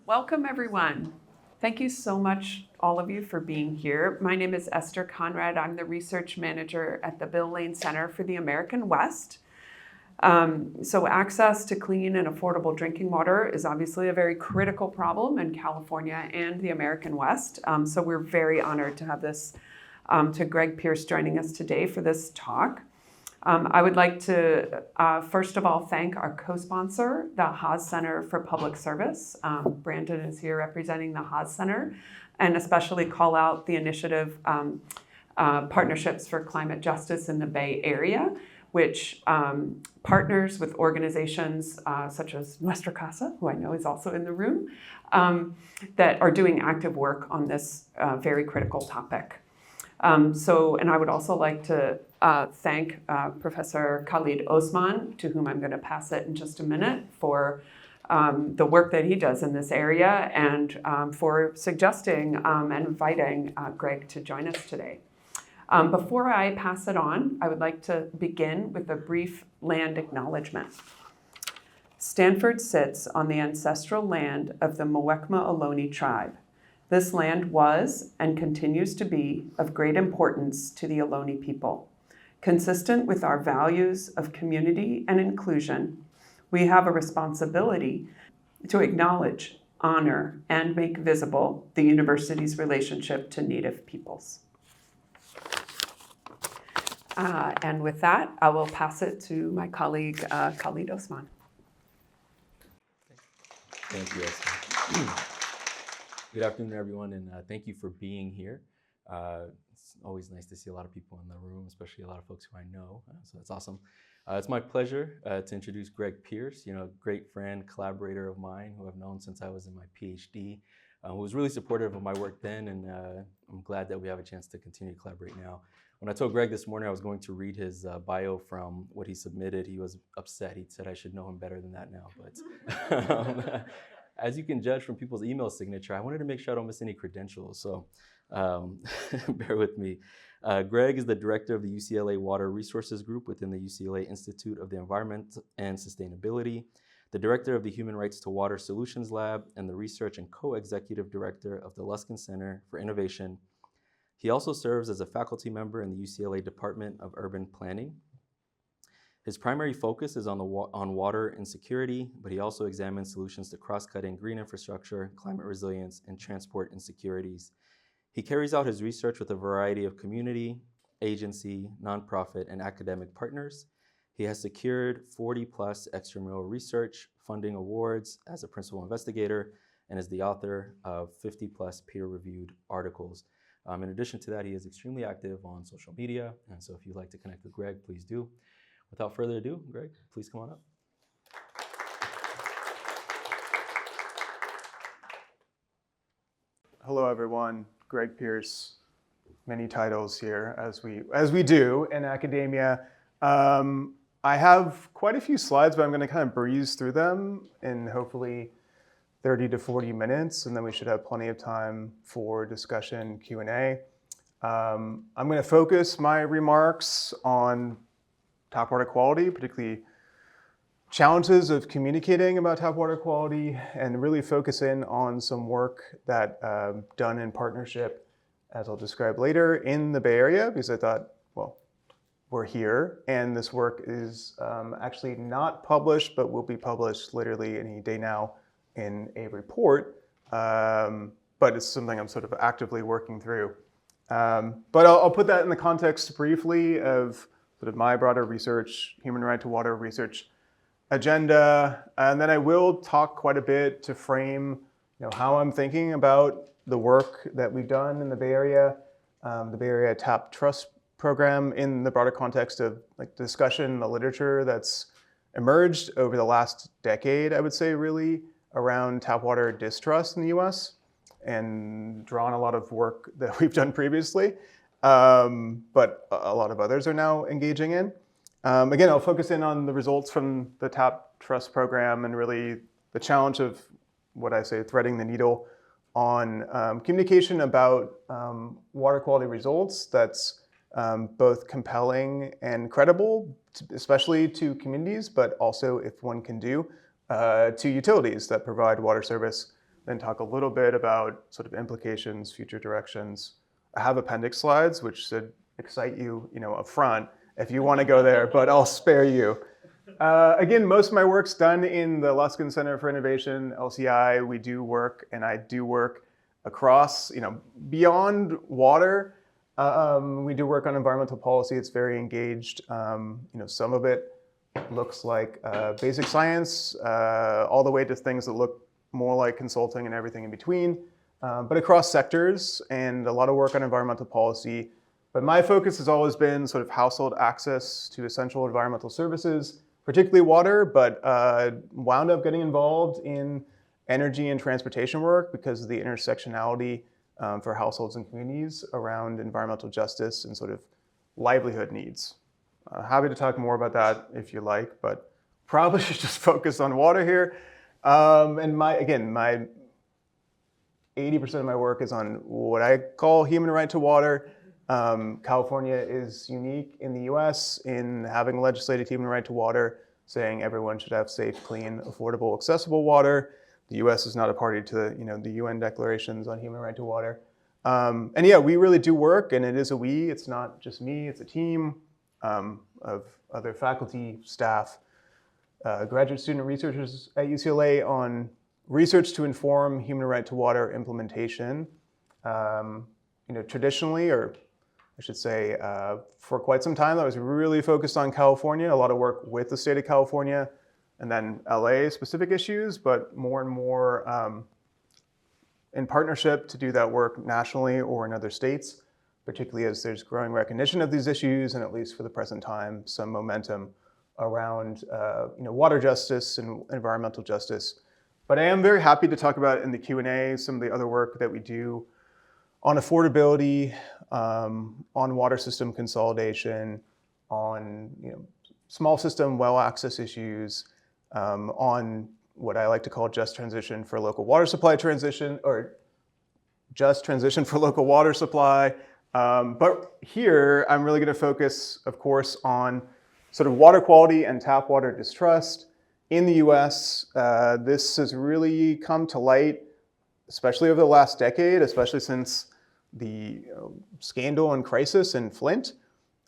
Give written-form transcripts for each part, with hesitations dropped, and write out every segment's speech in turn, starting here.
Welcome, everyone. Thank you so much, all of you, for being here. My name is Esther Conrad. I'm the research manager at the Bill Lane Center for the American West. So access to clean and affordable drinking water is obviously a very critical problem in California and the American West. So we're very honored to have to Greg Pierce joining us today for this talk. I would like to, first of all, thank our co-sponsor, the Haas Center for Public Service. Brandon is here representing the Haas Center, and especially call out the initiative Partnerships for Climate Justice in the Bay Area, which partners with organizations such as Nuestra Casa, who I know is also in the room, that are doing active work on this very critical topic. And I would also like to thank Professor Khalid Osman, to whom I'm going to pass it in just a minute, for the work that he does in this area and for suggesting and inviting Greg to join us today. Before I pass it on, I would like to begin with a brief land acknowledgement. Stanford sits on the ancestral land of the Muwekma Ohlone tribe. This land was and continues to be of great importance to the Ohlone people. Consistent with our values of community and inclusion, we have a responsibility to acknowledge, honor, and make visible the university's relationship to Native peoples. And with that, I will pass it to my colleague, Khalid Osman. Thank you, Esther. Good afternoon, everyone, and thank you for being here. It's always nice to see a lot of people in the room, especially a lot of folks who I know, so that's awesome. It's my pleasure to introduce Greg Pierce, a great friend, collaborator of mine who I've known since I was in my PhD, who was really supportive of my work then, and I'm glad that we have a chance to continue to collaborate now. When I told Greg this morning I was going to read his bio from what he submitted, he was upset. He said I should know him better than that now, but as you can judge from people's email signature, I wanted to make sure I don't miss any credentials, so bear with me. Greg is the director of the UCLA Water Resources Group within the UCLA Institute of the Environment and Sustainability, the director of the Human Rights to Water Solutions Lab, and the research and co-executive director of the Luskin Center for Innovation. He also serves as a faculty member in the UCLA Department of Urban Planning. His primary focus is on water insecurity, but he also examines solutions to cross-cutting green infrastructure, climate resilience, and transport insecurities. He carries out his research with a variety of community, agency, nonprofit, and academic partners. He has secured 40+ extramural research funding awards as a principal investigator and is the author of 50+ peer-reviewed articles. In addition to that, he is extremely active on social media, and so if you'd like to connect with Greg, please do. Without further ado, Greg, please come on up. Hello, everyone. Greg Pierce, many titles here, as we do in academia. I have quite a few slides, but I'm going to kind of breeze through them in hopefully 30 to 40 minutes, and then we should have plenty of time for discussion, Q&A. I'm going to focus my remarks on tap water quality, particularly challenges of communicating about tap water quality, and really focus in on some work that done in partnership, as I'll describe later, in the Bay Area, because I thought, well, we're here, and this work is actually not published, but will be published literally any day now in a report, but it's something I'm sort of actively working through. But I'll put that in the context briefly of sort of my broader research, human right to water research agenda, and then I will talk quite a bit to frame how I'm thinking about the work that we've done in the Bay Area, the Bay Area Tap Trust Program in the broader context of discussion, the literature that's emerged over the last decade, I would say, really, around tap water distrust in the US, and drawn a lot of work that we've done previously, but a lot of others are now engaging in. Again, I'll focus in on the results from the Tap Trust Program and really the challenge of what I say, threading the needle on communication about water quality results that's both compelling and credible, especially to communities, but also, if one can do, to utilities that provide water service then talk a little bit about sort of implications, future directions. I have appendix slides, which should excite you, up front if you want to go there, but I'll spare you. Again, most of my work's done in the Luskin Center for Innovation, LCI. We do work, and I do work across, beyond water. We do work on environmental policy. It's very engaged. Some of it looks like basic science, all the way to things that look more like consulting and everything in between, but across sectors, and a lot of work on environmental policy. But my focus has always been sort of household access to essential environmental services, particularly water, but wound up getting involved in energy and transportation work because of the intersectionality for households and communities around environmental justice and sort of livelihood needs. Happy to talk more about that if you like, but probably should just focus on water here. And my 80% of my work is on what I call human right to water. California is unique in the US in having legislated human right to water, saying everyone should have safe, clean, affordable, accessible water. The US is not a party to the UN declarations on human right to water. And yeah, we really do work, and it is a we. It's not just me, it's a team of other faculty, staff, graduate student researchers at UCLA on research to inform human right to water implementation. Traditionally, or I should say, for quite some time, I was really focused on California, a lot of work with the state of California, and then LA specific issues, but more and more in partnership to do that work nationally or in other states, particularly as there's growing recognition of these issues, and at least for the present time, some momentum around water justice and environmental justice. But I am very happy to talk about in the Q&A some of the other work that we do on affordability, on water system consolidation, on small system well access issues, on what I like to call just transition for local water supply transition, or just transition for local water supply. But here, I'm really going to focus, of course, on sort of water quality and tap water distrust in the US. This has really come to light, especially over the last decade, especially since the scandal and crisis in Flint.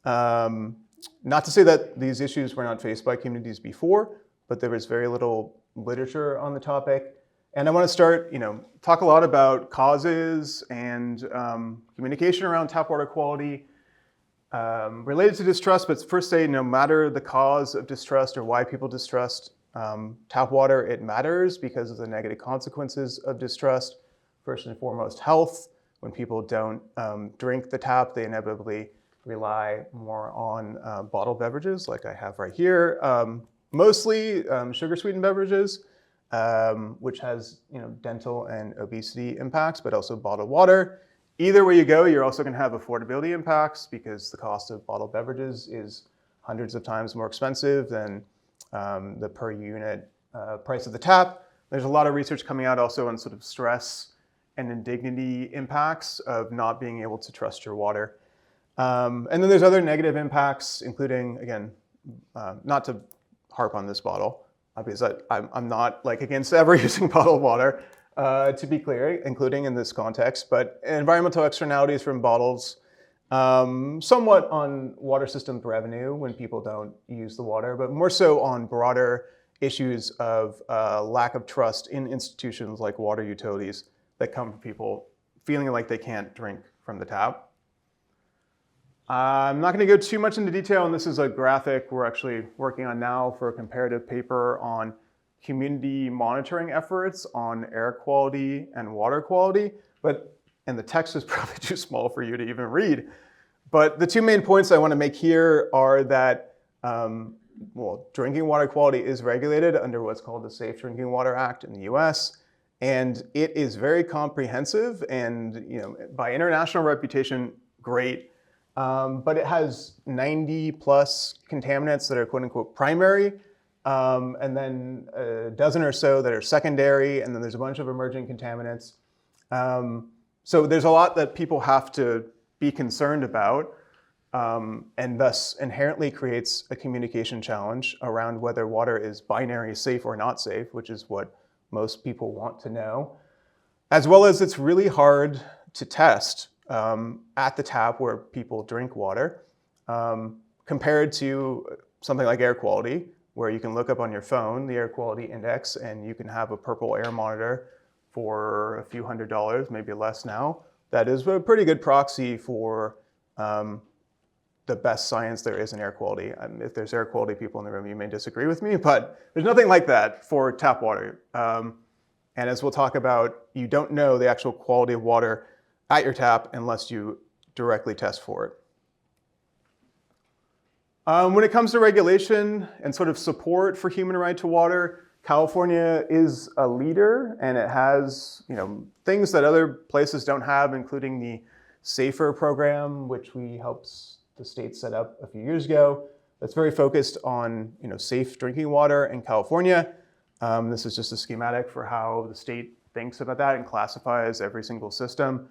Not to say that these issues were not faced by communities before, but there was very little literature on the topic. And I want to start, talk a lot about causes and communication around tap water quality related to distrust, but first say no matter the cause of distrust or why people distrust tap water, it matters because of the negative consequences of distrust. First and foremost, health. When people don't drink the tap, they inevitably rely more on bottled beverages like I have right here. Mostly sugar-sweetened beverages, which has dental and obesity impacts, but also bottled water. Either way you go, you're also going to have affordability impacts because the cost of bottled beverages is hundreds of times more expensive than the per unit price of the tap. There's a lot of research coming out also on sort of stress and indignity impacts of not being able to trust your water. And then there's other negative impacts, including, again, not to harp on this bottle, because I'm not against ever using bottled water, to be clear, including in this context, but environmental externalities from bottles, somewhat on water systems revenue when people don't use the water, but more so on broader issues of lack of trust in institutions like water utilities that come from people feeling like they can't drink from the tap. I'm not going to go too much into detail, and this is a graphic we're actually working on now for a comparative paper on community monitoring efforts on air quality and water quality, and the text is probably too small for you to even read. But the two main points I want to make here are that drinking water quality is regulated under what's called the Safe Drinking Water Act in the US, and it is very comprehensive and by international reputation, great. But it has 90 plus contaminants that are quote unquote primary, and then a dozen or so that are secondary, and then there's a bunch of emerging contaminants. So there's a lot that people have to be concerned about, and thus inherently creates a communication challenge around whether water is binary safe or not safe, which is what most people want to know. as well as it's really hard to test at the tap where people drink water, compared to something like air quality, where you can look up on your phone the air quality index and you can have a purple air monitor for a few $100s, maybe less now. That is a pretty good proxy for the best science there is in air quality. If there's air quality people in the room, you may disagree with me, but there's nothing like that for tap water. And as we'll talk about, you don't know the actual quality of water at your tap unless you directly test for it. When it comes to regulation and sort of support for human right to water, California is a leader, and it has, things that other places don't have, including the SAFER program, which we helped the state set up a few years ago. That's very focused on, safe drinking water in California. This is just a schematic for how the state thinks about that and classifies every single system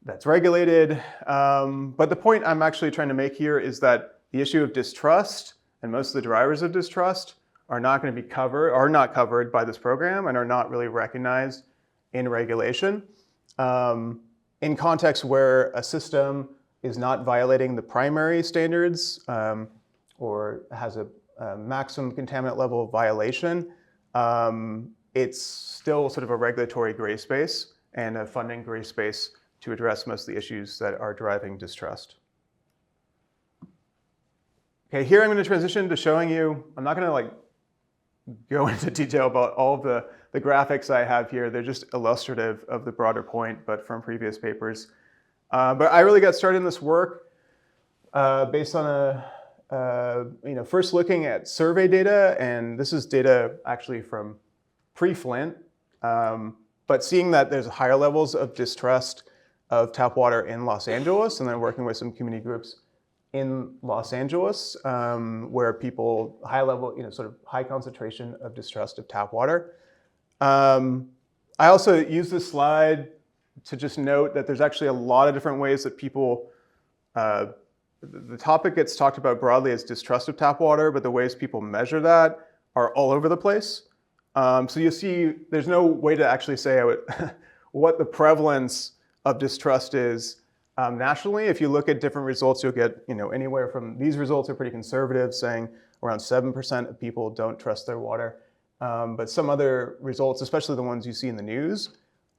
that's regulated. But the point I'm actually trying to make here is that the issue of distrust and most of the drivers of distrust are not going to be not covered by this program and are not really recognized in regulation. In contexts where a system is not violating the primary standards or has a maximum contaminant level violation, it's still sort of a regulatory gray space and a funding gray space to address most of the issues that are driving distrust. Okay, here I'm going to transition to showing you, I'm not going to go into detail about all of the graphics I have here. They're just illustrative of the broader point, but from previous papers. But I really got started in this work based on first looking at survey data, and this is data actually from pre-Flint, but seeing that there's higher levels of distrust of tap water in Los Angeles, and then working with some community groups in Los Angeles, where people, sort of high concentration of distrust of tap water. I also use this slide to just note that there's actually a lot of different ways that people, the topic gets talked about broadly as distrust of tap water, but the ways people measure that are all over the place. So you see, there's no way to actually say what the prevalence of distrust is nationally. If you look at different results, you'll get anywhere from, these results are pretty conservative, saying around 7% of people don't trust their water. But some other results, especially the ones you see in the news,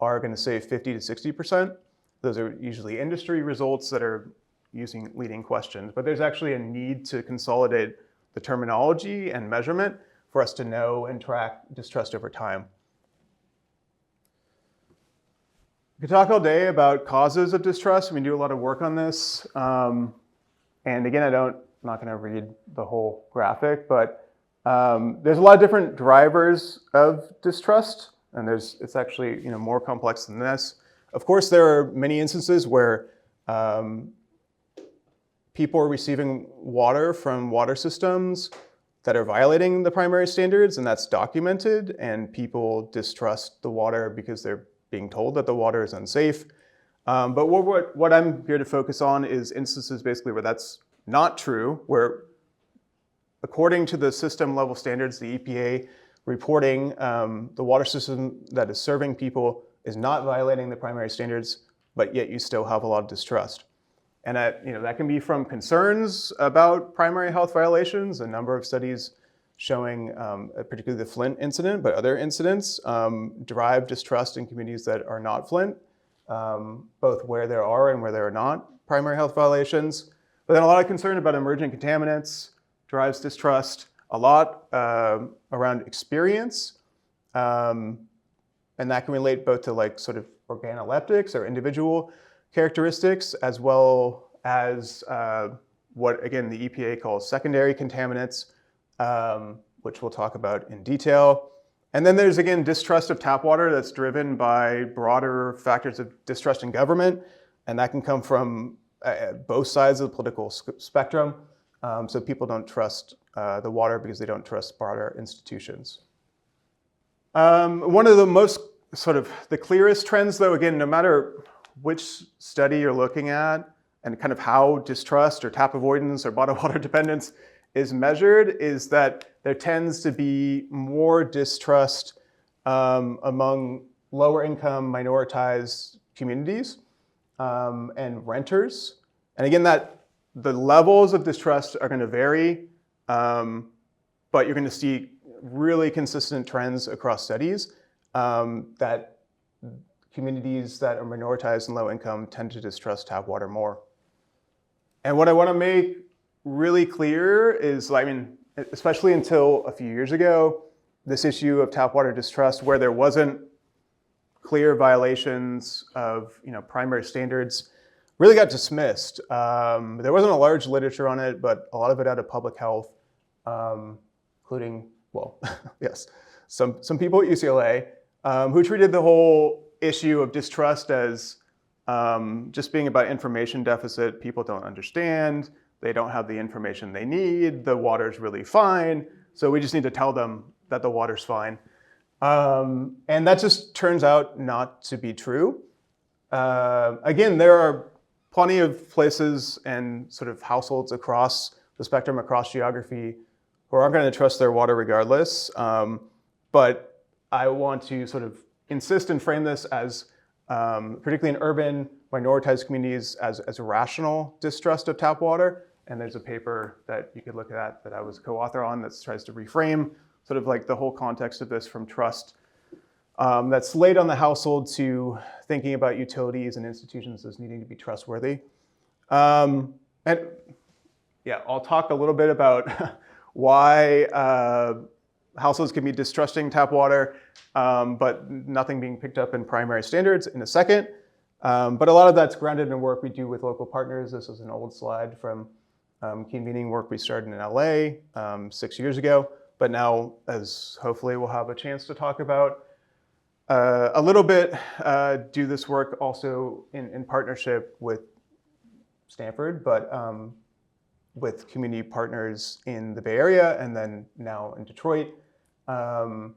are going to say 50 to 60%. Those are usually industry results that are using leading questions. But there's actually a need to consolidate the terminology and measurement for us to know and track distrust over time. We could talk all day about causes of distrust. We do a lot of work on this. And again, I'm not going to read the whole graphic, but there's a lot of different drivers of distrust, and it's actually more complex than this. Of course, there are many instances where people are receiving water from water systems that are violating the primary standards, and that's documented, and people distrust the water because they're being told that the water is unsafe. But what I'm here to focus on is instances basically where that's not true, where according to the system level standards, the EPA reporting the water system that is serving people is not violating the primary standards, but yet you still have a lot of distrust. And that can be from concerns about primary health violations, a number of studies showing particularly the Flint incident, but other incidents drive distrust in communities that are not Flint, both where there are and where there are not primary health violations. But then a lot of concern about emerging contaminants drives distrust, a lot around experience, and that can relate both to sort of organoleptics or individual characteristics, as well as what, again, the EPA calls secondary contaminants, which we'll talk about in detail. And then there's, again, distrust of tap water that's driven by broader factors of distrust in government, and that can come from both sides of the political spectrum. So people don't trust the water because they don't trust broader institutions. One of the most the clearest trends, though, again, no matter which study you're looking at and kind of how distrust or tap avoidance or bottled water dependence is measured, is that there tends to be more distrust among lower income, minoritized communities and renters. And again, that the levels of distrust are going to vary, but you're going to see really consistent trends across studies that communities that are minoritized and low income tend to distrust tap water more. And what I want to make really clear is, I mean, especially until a few years ago, this issue of tap water distrust, where there wasn't clear violations of primary standards, really got dismissed. There wasn't a large literature on it, but a lot of it out of public health, including, well, yes, some people at UCLA who treated the whole issue of distrust as just being about information deficit. People don't understand. They don't have the information they need. The water's really fine. So we just need to tell them that the water's fine. And that just turns out not to be true. Again, there are plenty of places and sort of households across the spectrum, across geography, who aren't going to trust their water regardless. But I want to sort of insist and frame this as, particularly in urban, minoritized communities, as a rational distrust of tap water. And there's a paper that you could look at that I was co-author on that tries to reframe sort of like the whole context of this from trust that's laid on the household to thinking about utilities and institutions as needing to be trustworthy. And yeah, I'll talk a little bit about why households can be distrusting tap water, but nothing being picked up in primary standards in a second. But a lot of that's grounded in work we do with local partners. This is an old slide from convening work we started in LA 6 years ago. But now, as hopefully we'll have a chance to talk about a little bit, do this work also in partnership with Stanford, but with community partners in the Bay Area and then now in Detroit. And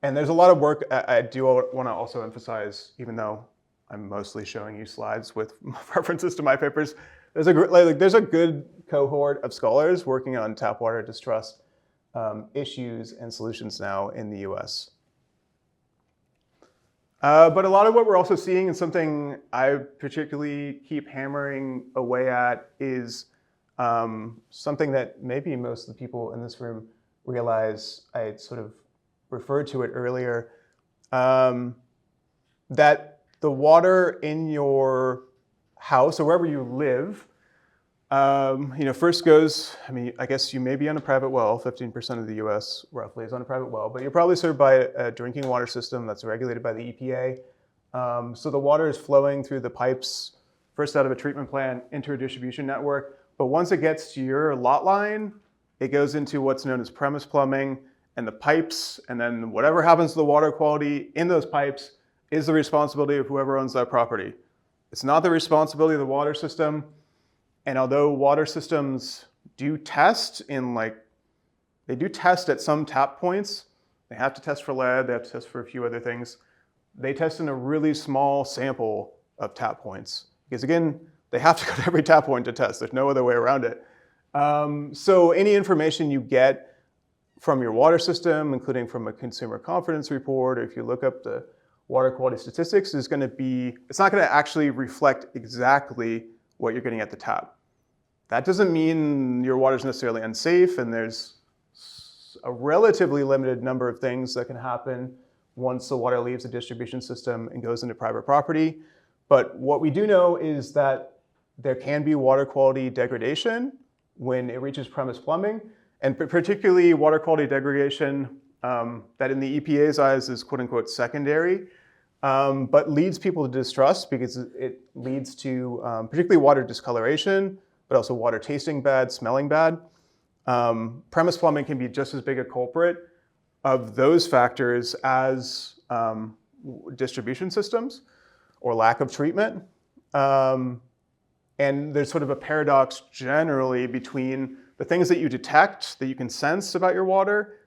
there's a lot of work I do want to also emphasize, even though I'm mostly showing you slides with references to my papers, there's a good cohort of scholars working on tap water distrust issues and solutions now in the US. But a lot of what we're also seeing, and something I particularly keep hammering away at, is something that maybe most of the people in this room realize. I sort of referred to it earlier, that the water in your house or wherever you live, first goes, I guess you may be on a private well. 15% of the US roughly is on a private well, but you're probably served by a drinking water system that's regulated by the EPA. So the water is flowing through the pipes, first out of a treatment plant into a distribution network. But once it gets to your lot line, it goes into what's known as premise plumbing, and the pipes, and then whatever happens to the water quality in those pipes is the responsibility of whoever owns that property. It's not the responsibility of the water system. And although water systems do test they do test at some tap points, they have to test for lead, they have to test for a few other things. They test in a really small sample of tap points. Because again, they have to go to every tap point to test. There's no other way around it. So any information you get from your water system, including from a consumer confidence report, or if you look up the water quality statistics, it's not going to actually reflect exactly what you're getting at the tap. That doesn't mean your water is necessarily unsafe, and there's a relatively limited number of things that can happen once the water leaves the distribution system and goes into private property. But what we do know is that there can be water quality degradation when it reaches premise plumbing, and particularly water quality degradation that in the EPA's eyes is quote unquote secondary, but leads people to distrust because it leads to particularly water discoloration, but also water tasting bad, smelling bad. Premise plumbing can be just as big a culprit of those factors as distribution systems or lack of treatment. And there's sort of a paradox generally between the things that you detect, that you can sense about your water.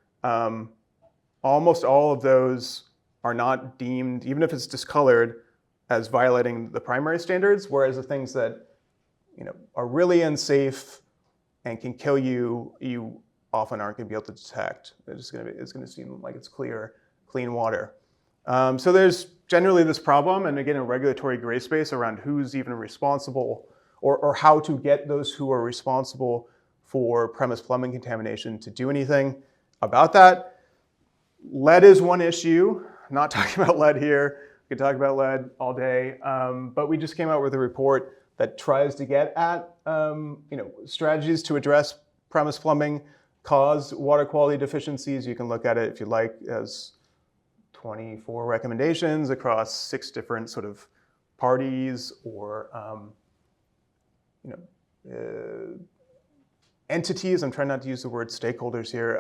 Almost all of those are not deemed, even if it's discolored, as violating the primary standards, whereas the things that are really unsafe and can kill you, you often aren't going to be able to detect. It's going to seem like it's clean water. So there's generally this problem, and again, a regulatory gray space around who's even responsible or how to get those who are responsible for premise plumbing contamination to do anything about that. Lead is one issue. I'm not talking about lead here. We could talk about lead all day, but we just came out with a report that tries to get at strategies to address premise plumbing cause water quality deficiencies. You can look at it if you like as 24 recommendations across 6 different sort of parties or entities. I'm trying not to use the word stakeholders here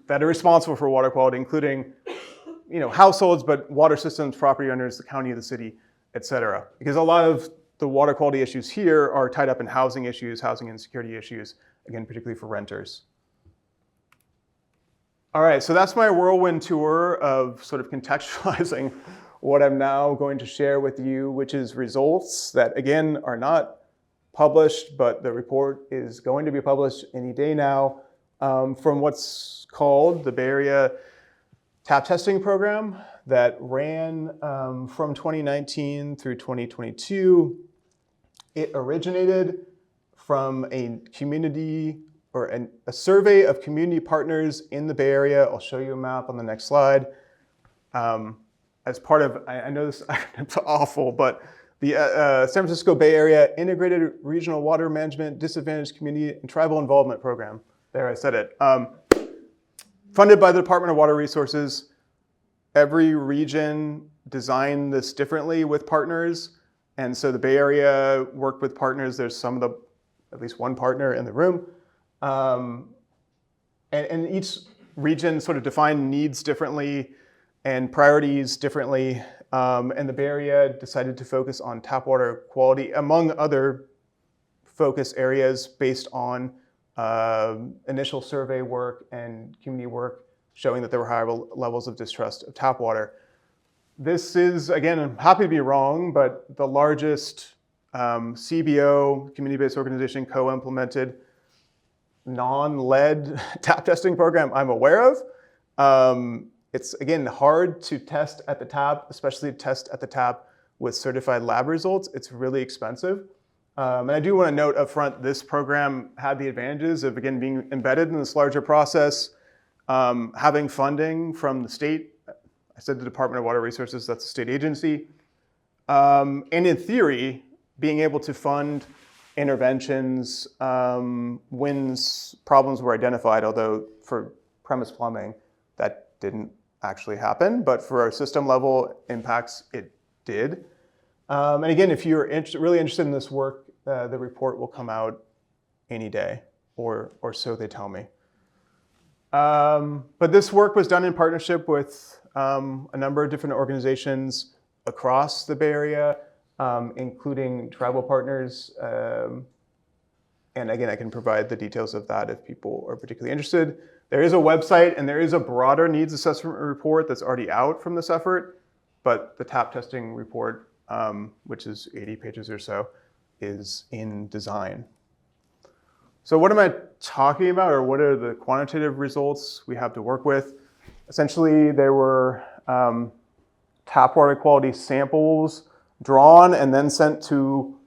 that are responsible for water quality, including households, but water systems, property owners, the county, the city, et cetera. Because a lot of the water quality issues here are tied up in housing issues, housing insecurity issues, again, particularly for renters. All right, so that's my whirlwind tour of sort of contextualizing what I'm now going to share with you, which is results that, again, are not published, but the report is going to be published any day now from what's called the Bay Area Tap Testing Program that ran from 2019 through 2022. It originated from a community or a survey of community partners in the Bay Area. I'll show you a map on the next slide. As part of, I know this is awful, but the San Francisco Bay Area Integrated Regional Water Management Disadvantaged Community and Tribal Involvement Program. There, I said it. Funded by the Department of Water Resources. Every region designed this differently with partners. And so the Bay Area worked with partners. There's at least one partner in the room. And each region sort of defined needs differently and priorities differently. And the Bay Area decided to focus on tap water quality, among other focus areas based on initial survey work and community work showing that there were higher levels of distrust of tap water. This is, again, I'm happy to be wrong, but the largest CBO, community-based organization, co-implemented non-lead tap testing program I'm aware of. It's, again, hard to test at the tap, especially test at the tap with certified lab results. It's really expensive. And I do want to note up front, this program had the advantages of, again, being embedded in this larger process, having funding from the state. I said the Department of Water Resources, that's a state agency. And in theory, being able to fund interventions when problems were identified, although for premise plumbing, that didn't actually happen. But for our system level impacts, it did. And again, if you're really interested in this work, the report will come out any day, or so they tell me. But this work was done in partnership with a number of different organizations across the Bay Area, including tribal partners. And again, I can provide the details of that if people are particularly interested. There is a website and there is a broader needs assessment report that's already out from this effort, but the tap testing report, which is 80 pages or so, is in design. So what am I talking about, or what are the quantitative results we have to work with? Essentially, there were tap water quality samples drawn and then sent to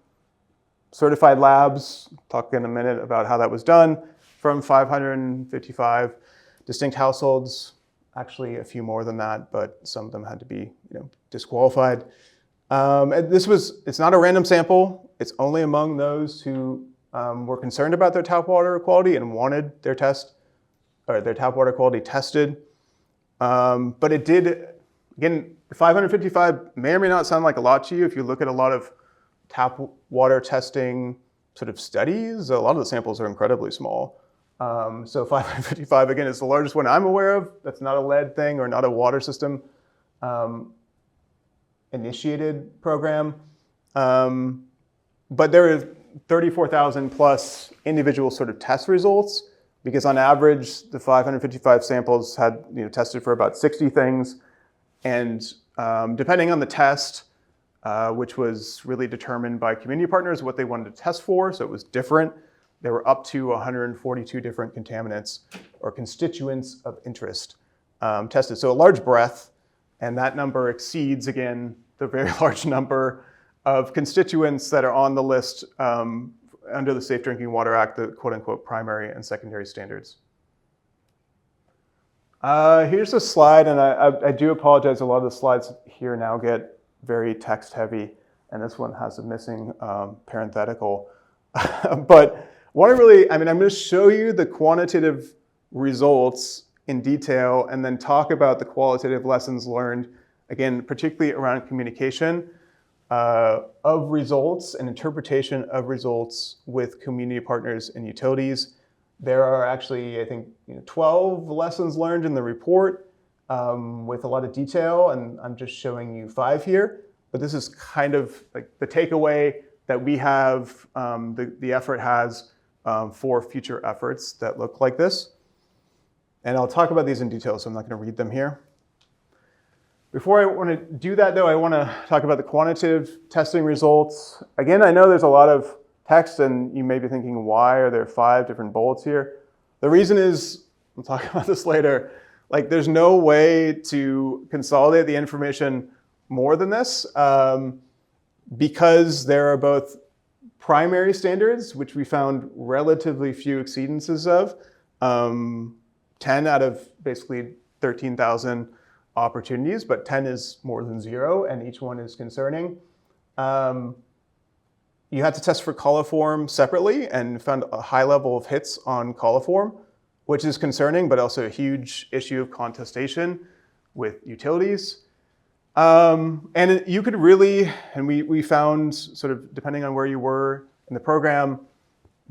certified labs. Talk in a minute about how that was done, from 555 distinct households. Actually, a few more than that, but some of them had to be disqualified. It's not a random sample. It's only among those who were concerned about their tap water quality and wanted their tap water quality tested. But it did, again, 555 may or may not sound like a lot to you. If you look at a lot of tap water testing sort of studies, a lot of the samples are incredibly small. So 555, again, is the largest one I'm aware of. That's not a lead thing or not a water system initiated program. But there is 34,000 plus individual sort of test results, because on average, the 555 samples had tested for about 60 things. And depending on the test, which was really determined by community partners, what they wanted to test for, so it was different. There were up to 142 different contaminants or constituents of interest tested. So a large breadth. And that number exceeds, again, the very large number of constituents that are on the list under the Safe Drinking Water Act, the quote-unquote primary and secondary standards. Here's a slide, and I do apologize. A lot of the slides here now get very text-heavy, and this one has a missing parenthetical. But I'm going to show you the quantitative results in detail and then talk about the qualitative lessons learned, again, particularly around communication of results and interpretation of results with community partners and utilities. There are actually, I think, 12 lessons learned in the report with a lot of detail, and I'm just showing you 5 here. But this is kind of like the takeaway that we have, the effort has for future efforts that look like this. And I'll talk about these in detail, so I'm not going to read them here. Before I want to do that, though, I want to talk about the quantitative testing results. Again, I know there's a lot of text, and you may be thinking, why are there 5 different bullets here? The reason is, I'll talk about this later, like there's no way to consolidate the information more than this because there are both primary standards, which we found relatively few exceedances of, 10 out of basically 13,000 opportunities, but 10 is more than 0, and each one is concerning. You had to test for coliform separately and found a high level of hits on coliform, which is concerning, but also a huge issue of contestation with utilities. And you could really, and we found sort of, depending on where you were in the program,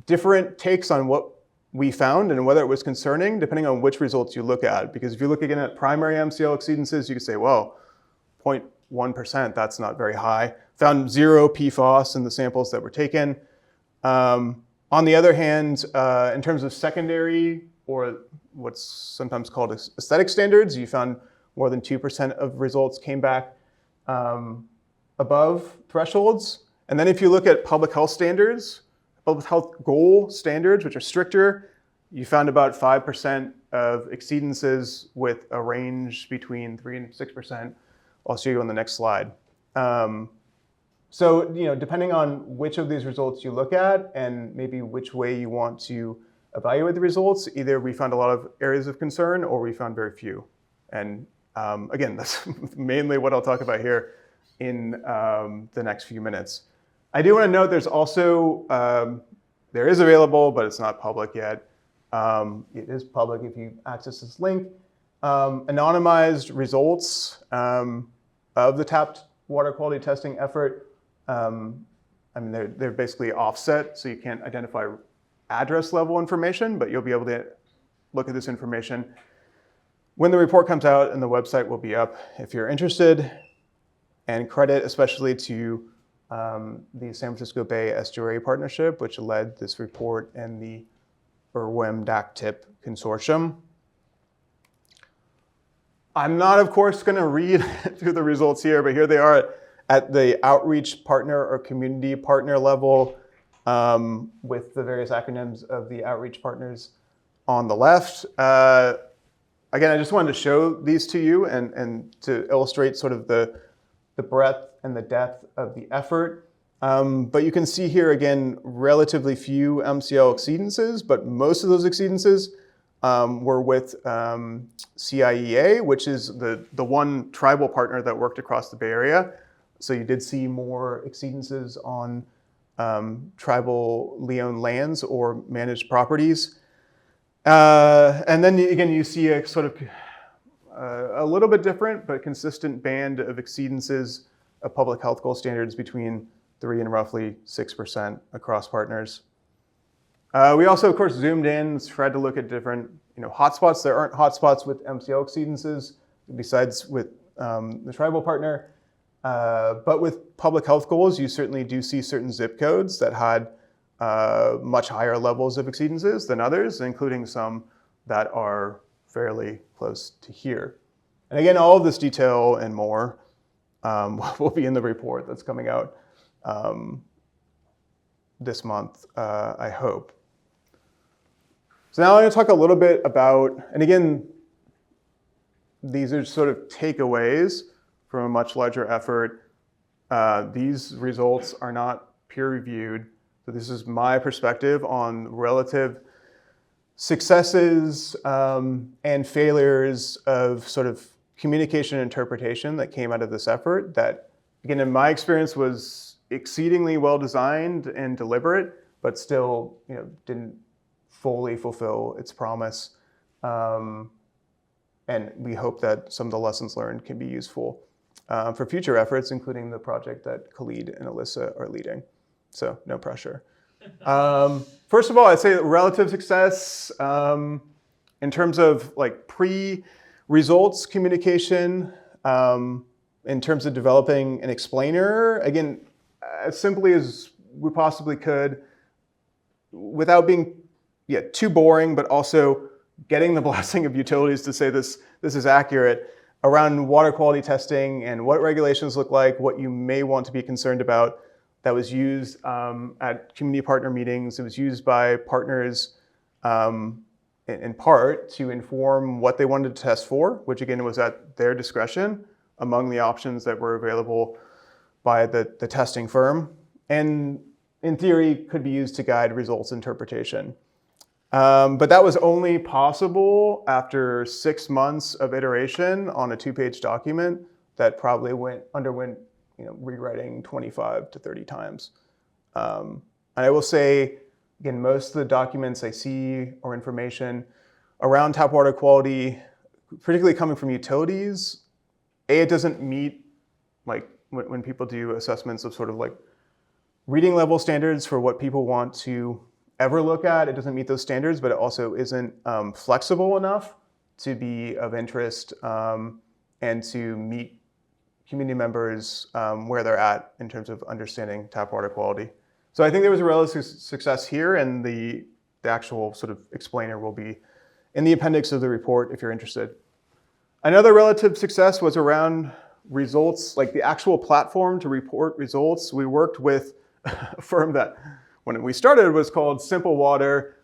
different takes on what we found and whether it was concerning, depending on which results you look at. Because if you look again at primary MCL exceedances, you could say, well, 0.1%, that's not very high. Found 0 PFOS in the samples that were taken. On the other hand, in terms of secondary or what's sometimes called aesthetic standards, you found more than 2% of results came back above thresholds. And then if you look at public health standards, public health goal standards, which are stricter, you found about 5% of exceedances with a range between 3 and 6%. I'll show you on the next slide. So, depending on which of these results you look at and maybe which way you want to evaluate the results, either we found a lot of areas of concern or we found very few. And again, that's mainly what I'll talk about here in the next few minutes. I do want to note there's also, there is available, but it's not public yet. It is public if you access this link. Anonymized results of the TAP water quality testing effort. They're basically offset, so you can't identify address level information, but you'll be able to look at this information when the report comes out, and the website will be up if you're interested. And credit especially to the San Francisco Bay Estuary Partnership, which led this report, and the IRWIM DAC-TIP Consortium. I'm not, of course, going to read through the results here, but here they are at the outreach partner or community partner level with the various acronyms of the outreach partners on the left. Again, I just wanted to show these to you and to illustrate sort of the breadth and the depth of the effort. But you can see here, again, relatively few MCL exceedances, but most of those exceedances were with CIEA, which is the one tribal partner that worked across the Bay Area. So you did see more exceedances on tribal Leon lands or managed properties. And then again, you see a sort of a little bit different but consistent band of exceedances of public health goal standards between 3 and roughly 6% across partners. We also, of course, zoomed in, tried to look at different hotspots. There aren't hotspots with MCL exceedances besides with the tribal partner. But with public health goals, you certainly do see certain zip codes that had much higher levels of exceedances than others, including some that are fairly close to here. And again, all of this detail and more will be in the report that's coming out this month, I hope. So now I'm going to talk a little bit about, and again, these are sort of takeaways from a much larger effort. These results are not peer-reviewed. So this is my perspective on relative successes and failures of sort of communication and interpretation that came out of this effort that, again, in my experience was exceedingly well designed and deliberate, but still, didn't fully fulfill its promise. And we hope that some of the lessons learned can be useful for future efforts, including the project that Khalid and Alyssa are leading. So no pressure. First of all, I'd say relative success in terms of like pre-results communication, in terms of developing an explainer, again, as simply as we possibly could, without being too boring, but also getting the blessing of utilities to say this is accurate around water quality testing and what regulations look like, what you may want to be concerned about. That was used at community partner meetings. It was used by partners in part to inform what they wanted to test for, which again was at their discretion among the options that were available by the testing firm, and in theory could be used to guide results interpretation. But that was only possible after 6 months of iteration on a 2-page document that probably underwent rewriting 25 to 30 times. And I will say, again, most of the documents I see or information around tap water quality, particularly coming from utilities, it doesn't meet, like when people do assessments of sort of like reading level standards for what people want to ever look at, it doesn't meet those standards, but it also isn't flexible enough to be of interest and to meet community members where they're at in terms of understanding tap water quality. So I think there was a relative success here, and the actual sort of explainer will be in the appendix of the report if you're interested. Another relative success was around results, like the actual platform to report results. We worked with a firm that, when we started, was called Simple Water.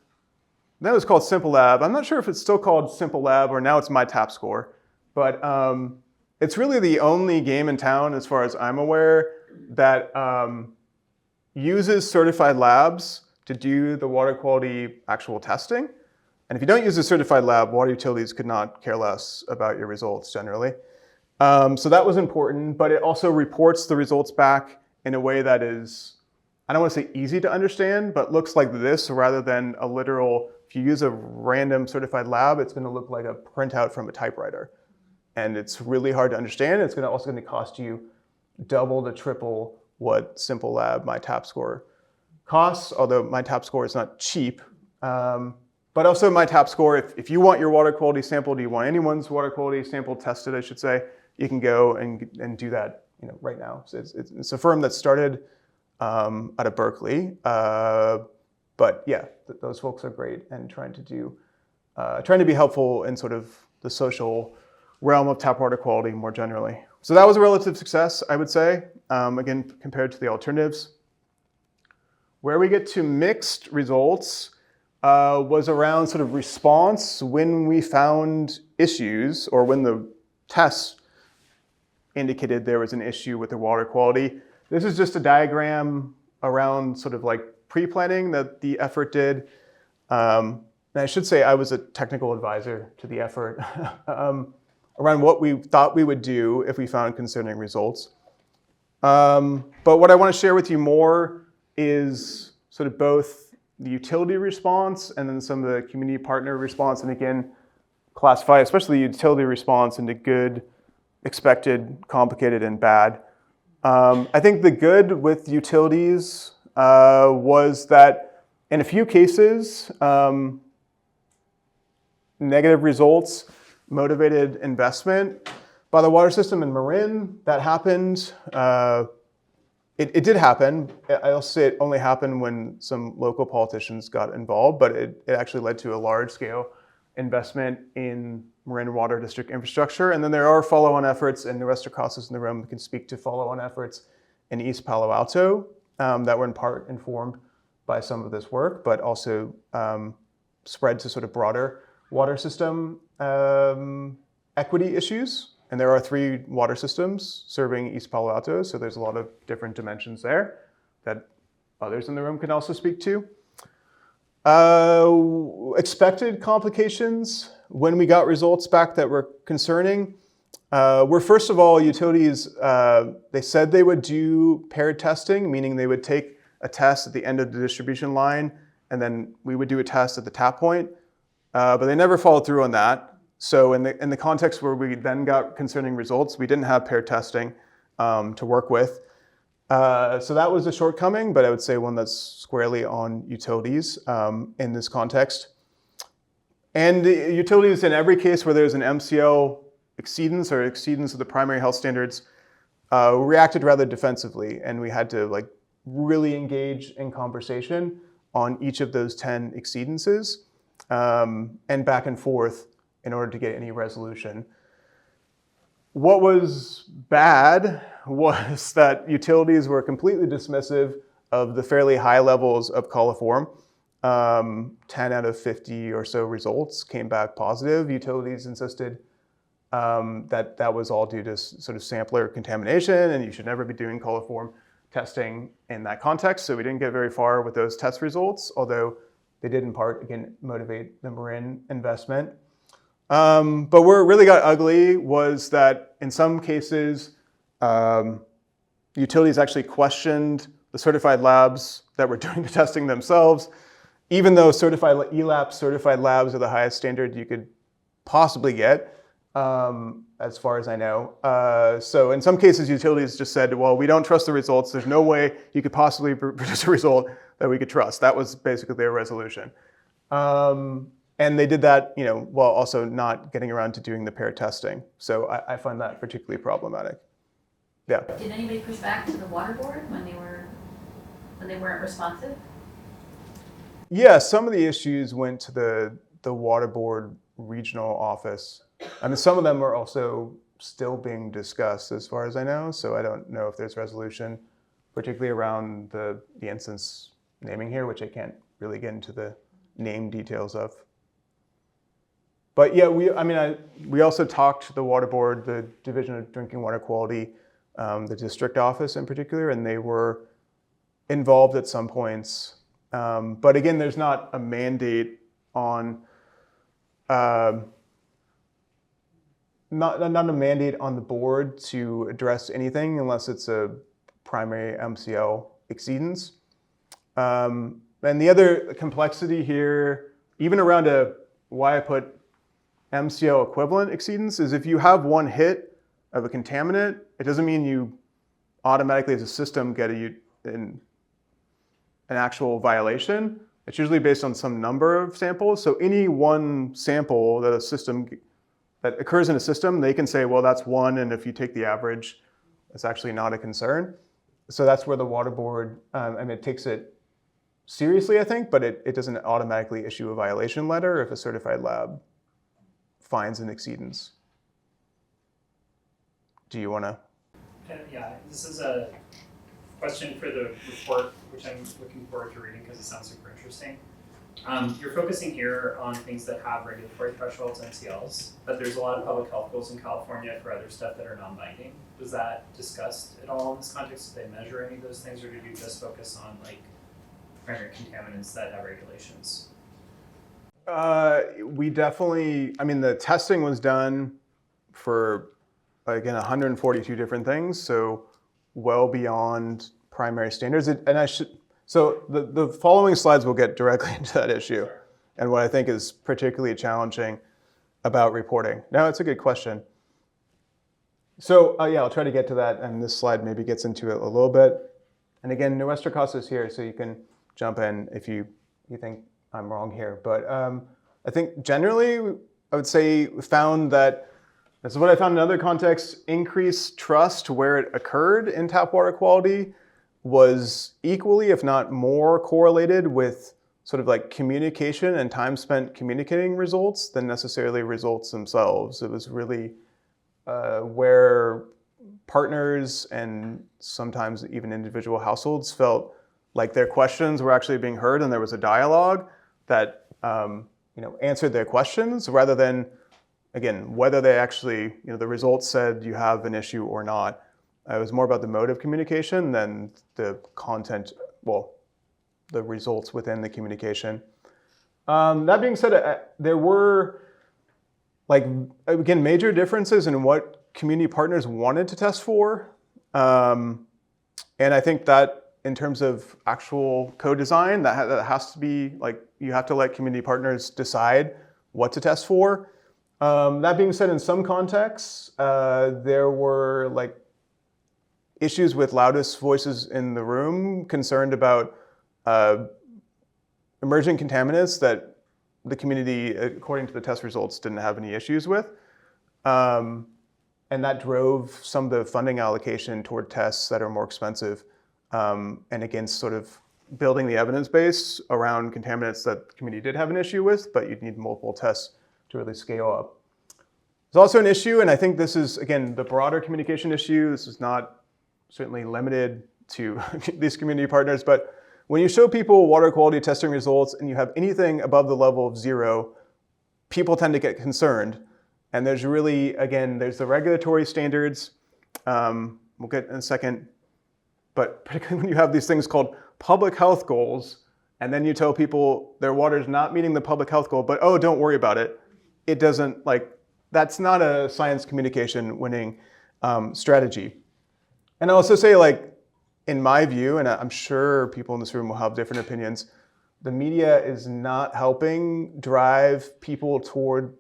Then it was called Simple Lab. I'm not sure if it's still called Simple Lab or now it's MyTapScore, but it's really the only game in town, as far as I'm aware, that uses certified labs to do the water quality actual testing. And if you don't use a certified lab, water utilities could not care less about your results generally. So that was important, but it also reports the results back in a way that is, I don't want to say easy to understand, but looks like this rather than a literal, if you use a random certified lab, it's going to look like a printout from a typewriter. And it's really hard to understand. It's also going to cost you double to triple what Simple Lab MyTapScore costs, although MyTapScore is not cheap. But also MyTapScore, if you want your water quality sampled, you want anyone's water quality sample tested, I should say, you can go and do that right now. So it's a firm that started out of Berkeley. But yeah, those folks are great and trying to be helpful in sort of the social realm of tap water quality more generally. So that was a relative success, I would say, again, compared to the alternatives. Where we get to mixed results was around sort of response when we found issues or when the tests indicated there was an issue with the water quality. This is just a diagram around sort of like pre-planning that the effort did. And I should say I was a technical advisor to the effort around what we thought we would do if we found concerning results. But what I want to share with you more is sort of both the utility response and then some of the community partner response, and again, classify especially the utility response into good, expected, complicated, and bad. I think the good with utilities was that in a few cases, negative results motivated investment by the water system in Marin. That happened. It did happen. I'll say it only happened when some local politicians got involved, but it actually led to a large-scale investment in Marin Water District infrastructure. And then there are follow-on efforts, and the rest of Casas in the room can speak to follow-on efforts in East Palo Alto that were in part informed by some of this work, but also spread to sort of broader water system equity issues. And there are 3 water systems serving East Palo Alto, so there's a lot of different dimensions there that others in the room can also speak to. Expected complications when we got results back that were concerning were, first of all, utilities, they said they would do paired testing, meaning they would take a test at the end of the distribution line, and then we would do a test at the tap point. But they never followed through on that. So in the context where we then got concerning results, we didn't have paired testing to work with. So that was a shortcoming, but I would say one that's squarely on utilities in this context. And the utilities, in every case where there's an MCL exceedance or exceedance of the primary health standards, reacted rather defensively, and we had to really engage in conversation on each of those 10 exceedances and back and forth in order to get any resolution. What was bad was that utilities were completely dismissive of the fairly high levels of coliform. 10 out of 50 or so results came back positive. Utilities insisted that was all due to sort of sampler contamination, and you should never be doing coliform testing in that context. So we didn't get very far with those test results, although they did in part, again, motivate the Marin investment. But where it really got ugly was that in some cases, utilities actually questioned the certified labs that were doing the testing themselves, even though certified ELAP certified labs are the highest standard you could possibly get, as far as I know. So in some cases, utilities just said, well, we don't trust the results. There's no way you could possibly produce a result that we could trust. That was basically their resolution. And they did that, while also not getting around to doing the pair testing. So I find that particularly problematic. Yeah. Did anybody push back to the water board when they weren't responsive? Yeah, some of the issues went to the water board regional office. I mean, some of them are also still being discussed as far as I know. So I don't know if there's resolution, particularly around the instance naming here, which I can't really get into the name details of. But yeah, we also talked to the water board, the Division of Drinking Water Quality, the district office in particular, and they were involved at some points. But again, there's not a mandate on, not a mandate on the board to address anything unless it's a primary MCL exceedance. And the other complexity here, even around why I put MCL equivalent exceedance, is if you have one hit of a contaminant, it doesn't mean you automatically as a system get an actual violation. It's usually based on some number of samples. So any one sample that occurs in a system, they can say, well, that's one, and if you take the average, it's actually not a concern. So that's where the water board, it takes it seriously, I think, but it doesn't automatically issue a violation letter if a certified lab finds an exceedance. Do you want to? Yeah, this is a question for the report, which I'm looking forward to reading because it sounds super interesting. You're focusing here on things that have regulatory thresholds, MCLs, but there's a lot of public health goals in California for other stuff that are non-binding. Was that discussed at all in this context? Did they measure any of those things, or did you just focus on primary contaminants that have regulations? We definitely, the testing was done for, again, 142 different things, so well beyond primary standards. So the following slides will get directly into that issue and what I think is particularly challenging about reporting. Now, it's a good question. So I'll try to get to that, and this slide maybe gets into it a little bit. And again, Nuestra Casa is here, so you can jump in if you think I'm wrong here. But I think generally, I would say we found that, this is what I found in other contexts, increased trust where it occurred in tap water quality was equally, if not more, correlated with sort of communication and time spent communicating results than necessarily results themselves. It was really where partners and sometimes even individual households felt like their questions were actually being heard and there was a dialogue that answered their questions rather than again, whether they actually, the results said you have an issue or not. It was more about the mode of communication than the content, the results within the communication. That being said, there were, major differences in what community partners wanted to test for. And I think that in terms of actual code design, that has to be, you have to let community partners decide what to test for. That being said, in some contexts, there were issues with loudest voices in the room, concerned about emerging contaminants that the community, according to the test results, didn't have any issues with. And that drove some of the funding allocation toward tests that are more expensive, and against sort of building the evidence base around contaminants that the community did have an issue with, but you'd need multiple tests to really scale up. There's also an issue, and I think this is, again, the broader communication issue. This is not certainly limited to these community partners, but when you show people water quality testing results and you have anything above the level of 0, people tend to get concerned. And there's really, again, there's the regulatory standards, we'll get in a second, but particularly when you have these things called public health goals, and then you tell people their water is not meeting the public health goal, but don't worry about it. It doesn't, that's not a science communication winning strategy. And I'll also say, in my view, and I'm sure people in this room will have different opinions, the media is not helping drive people toward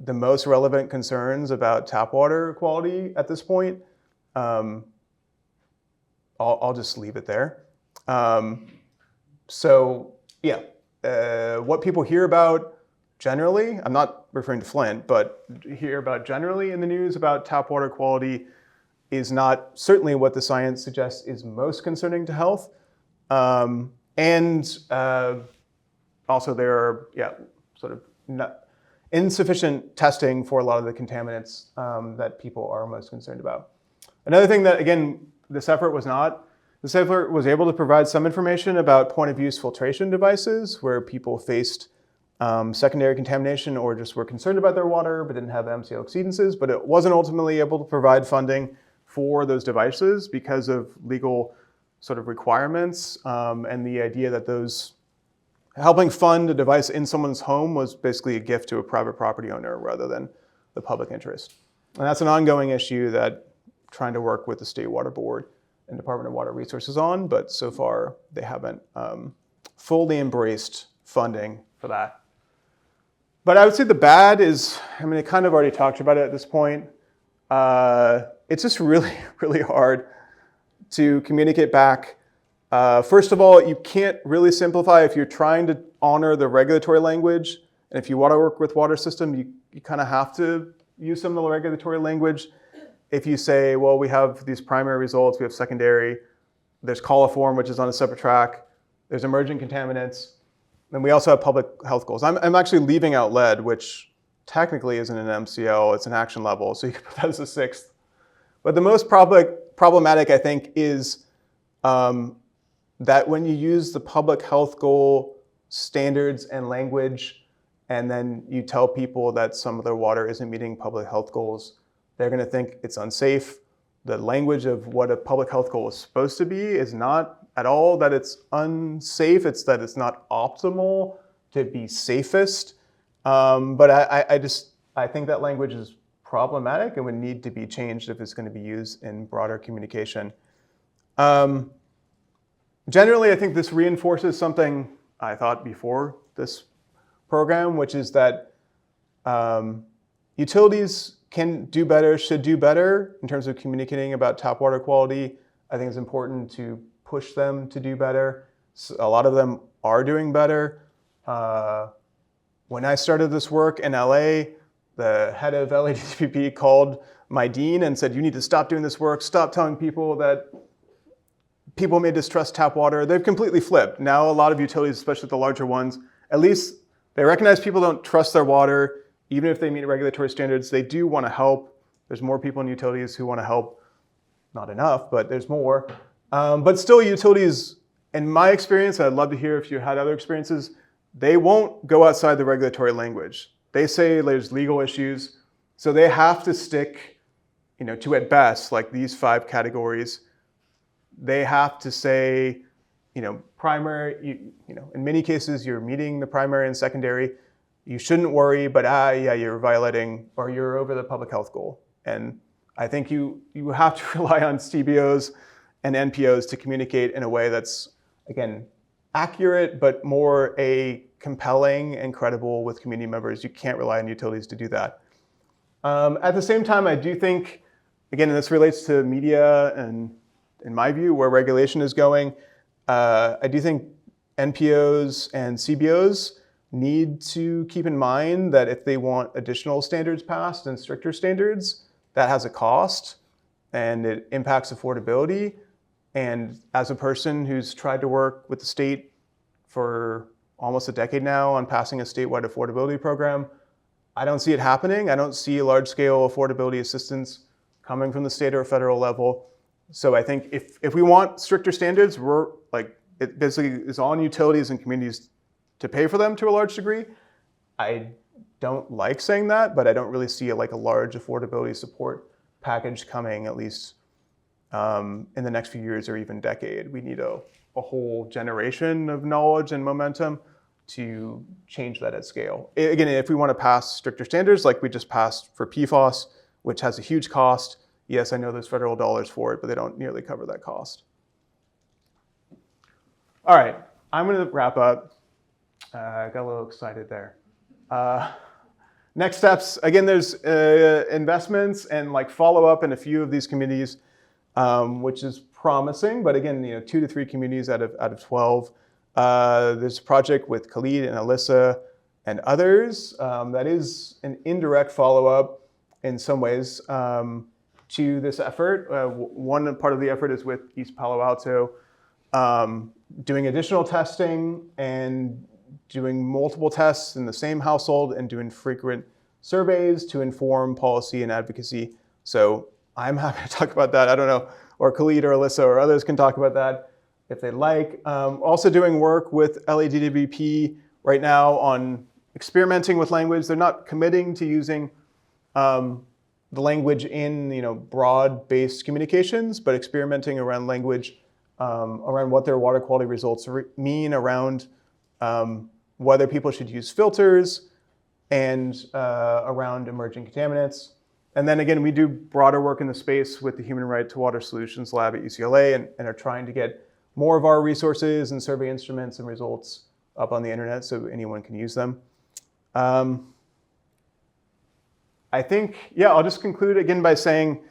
the most relevant concerns about tap water quality at this point. I'll just leave it there. What people hear about generally, I'm not referring to Flint, but hear about generally in the news about tap water quality is not certainly what the science suggests is most concerning to health. Also there are, sort of insufficient testing for a lot of the contaminants that people are most concerned about. Another thing that, again, this effort was able to provide some information about point of use filtration devices where people faced secondary contamination or just were concerned about their water but didn't have MCL exceedances, but it wasn't ultimately able to provide funding for those devices because of legal sort of requirements, and the idea that those helping fund a device in someone's home was basically a gift to a private property owner rather than the public interest. And that's an ongoing issue that trying to work with the State Water Board and Department of Water Resources on, but so far they haven't fully embraced funding for that. But I would say the bad is, I kind of already talked about it at this point. It's just really, really hard to communicate back. First of all, you can't really simplify if you're trying to honor the regulatory language. And if you want to work with water system, you kind of have to use some of the regulatory language. If you say, well, we have these primary results, we have secondary, there's coliform, which is on a separate track, there's emerging contaminants, and we also have public health goals. I'm actually leaving out lead, which technically isn't an MCL, it's an action level, so you could put that as a 6th. But the most problematic, I think, is that when you use the public health goal standards and language, and then you tell people that some of their water isn't meeting public health goals, they're going to think it's unsafe. The language of what a public health goal is supposed to be is not at all that it's unsafe, it's that it's not optimal to be safest. But I think that language is problematic and would need to be changed if it's going to be used in broader communication. Generally, I think this reinforces something I thought before this program, which is that utilities can do better, should do better in terms of communicating about tap water quality. I think it's important to push them to do better. A lot of them are doing better. When I started this work in LA, the head of LADPP called my dean and said, you need to stop doing this work, stop telling people that people may distrust tap water. They've completely flipped. Now a lot of utilities, especially the larger ones, at least they recognize people don't trust their water. Even if they meet regulatory standards, they do want to help. There's more people in utilities who want to help. Not enough, but there's more. But still utilities, in my experience, I'd love to hear if you had other experiences, they won't go outside the regulatory language. They say there's legal issues, so they have to stick, to at best like these 5 categories. They have to say, primary. In many cases you're meeting the primary and secondary. You shouldn't worry, but yeah, you're violating or you're over the public health goal. And I think you have to rely on CBOs and NPOs to communicate in a way that's, again, accurate, but more compelling and credible with community members. You can't rely on utilities to do that. At the same time, I do think, again, and this relates to media and, in my view, where regulation is going, I do think NPOs and CBOs need to keep in mind that if they want additional standards passed and stricter standards, that has a cost and it impacts affordability. And as a person who's tried to work with the state for almost a decade now on passing a statewide affordability program, I don't see it happening. I don't see large-scale affordability assistance coming from the state or federal level. So I think if we want stricter standards, it basically is on utilities and communities to pay for them to a large degree. I don't like saying that, but I don't really see a large affordability support package coming, at least in the next few years or even decade. We need a whole generation of knowledge and momentum to change that at scale. Again, if we want to pass stricter standards like we just passed for PFAS, which has a huge cost, yes, I know there's federal dollars for it, but they don't nearly cover that cost. All right, I'm going to wrap up. I got a little excited there. Next steps, again, there's investments and follow-up in a few of these communities, which is promising. But again, 2 to 3 communities out of 12. There's a project with Khalid and Alyssa and others that is an indirect follow-up in some ways to this effort. One part of the effort is with East Palo Alto, doing additional testing and doing multiple tests in the same household and doing frequent surveys to inform policy and advocacy. So I'm happy to talk about that. I don't know, or Khalid or Alyssa or others can talk about that if they'd like. Also doing work with LADWP right now on experimenting with language. They're not committing to using the language in broad-based communications, but experimenting around language, around what their water quality results mean, around whether people should use filters, and around emerging contaminants. And then again, we do broader work in the space with the Human Right to Water Solutions Lab at UCLA and are trying to get more of our resources and survey instruments and results up on the internet so anyone can use them. I think, I'll just conclude again by saying,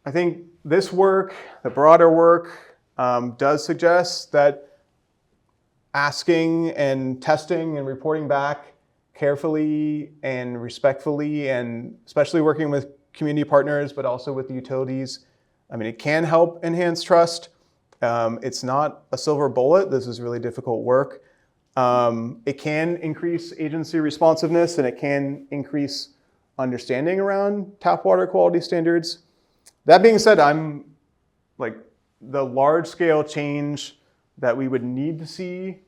I think this work, the broader work, does suggest that asking and testing and reporting back carefully and respectfully, and especially working with community partners, but also with the utilities, it can help enhance trust. It's not a silver bullet. This is really difficult work. It can increase agency responsiveness and it can increase understanding around tap water quality standards. That being said, I'm the large scale change that we would need to see,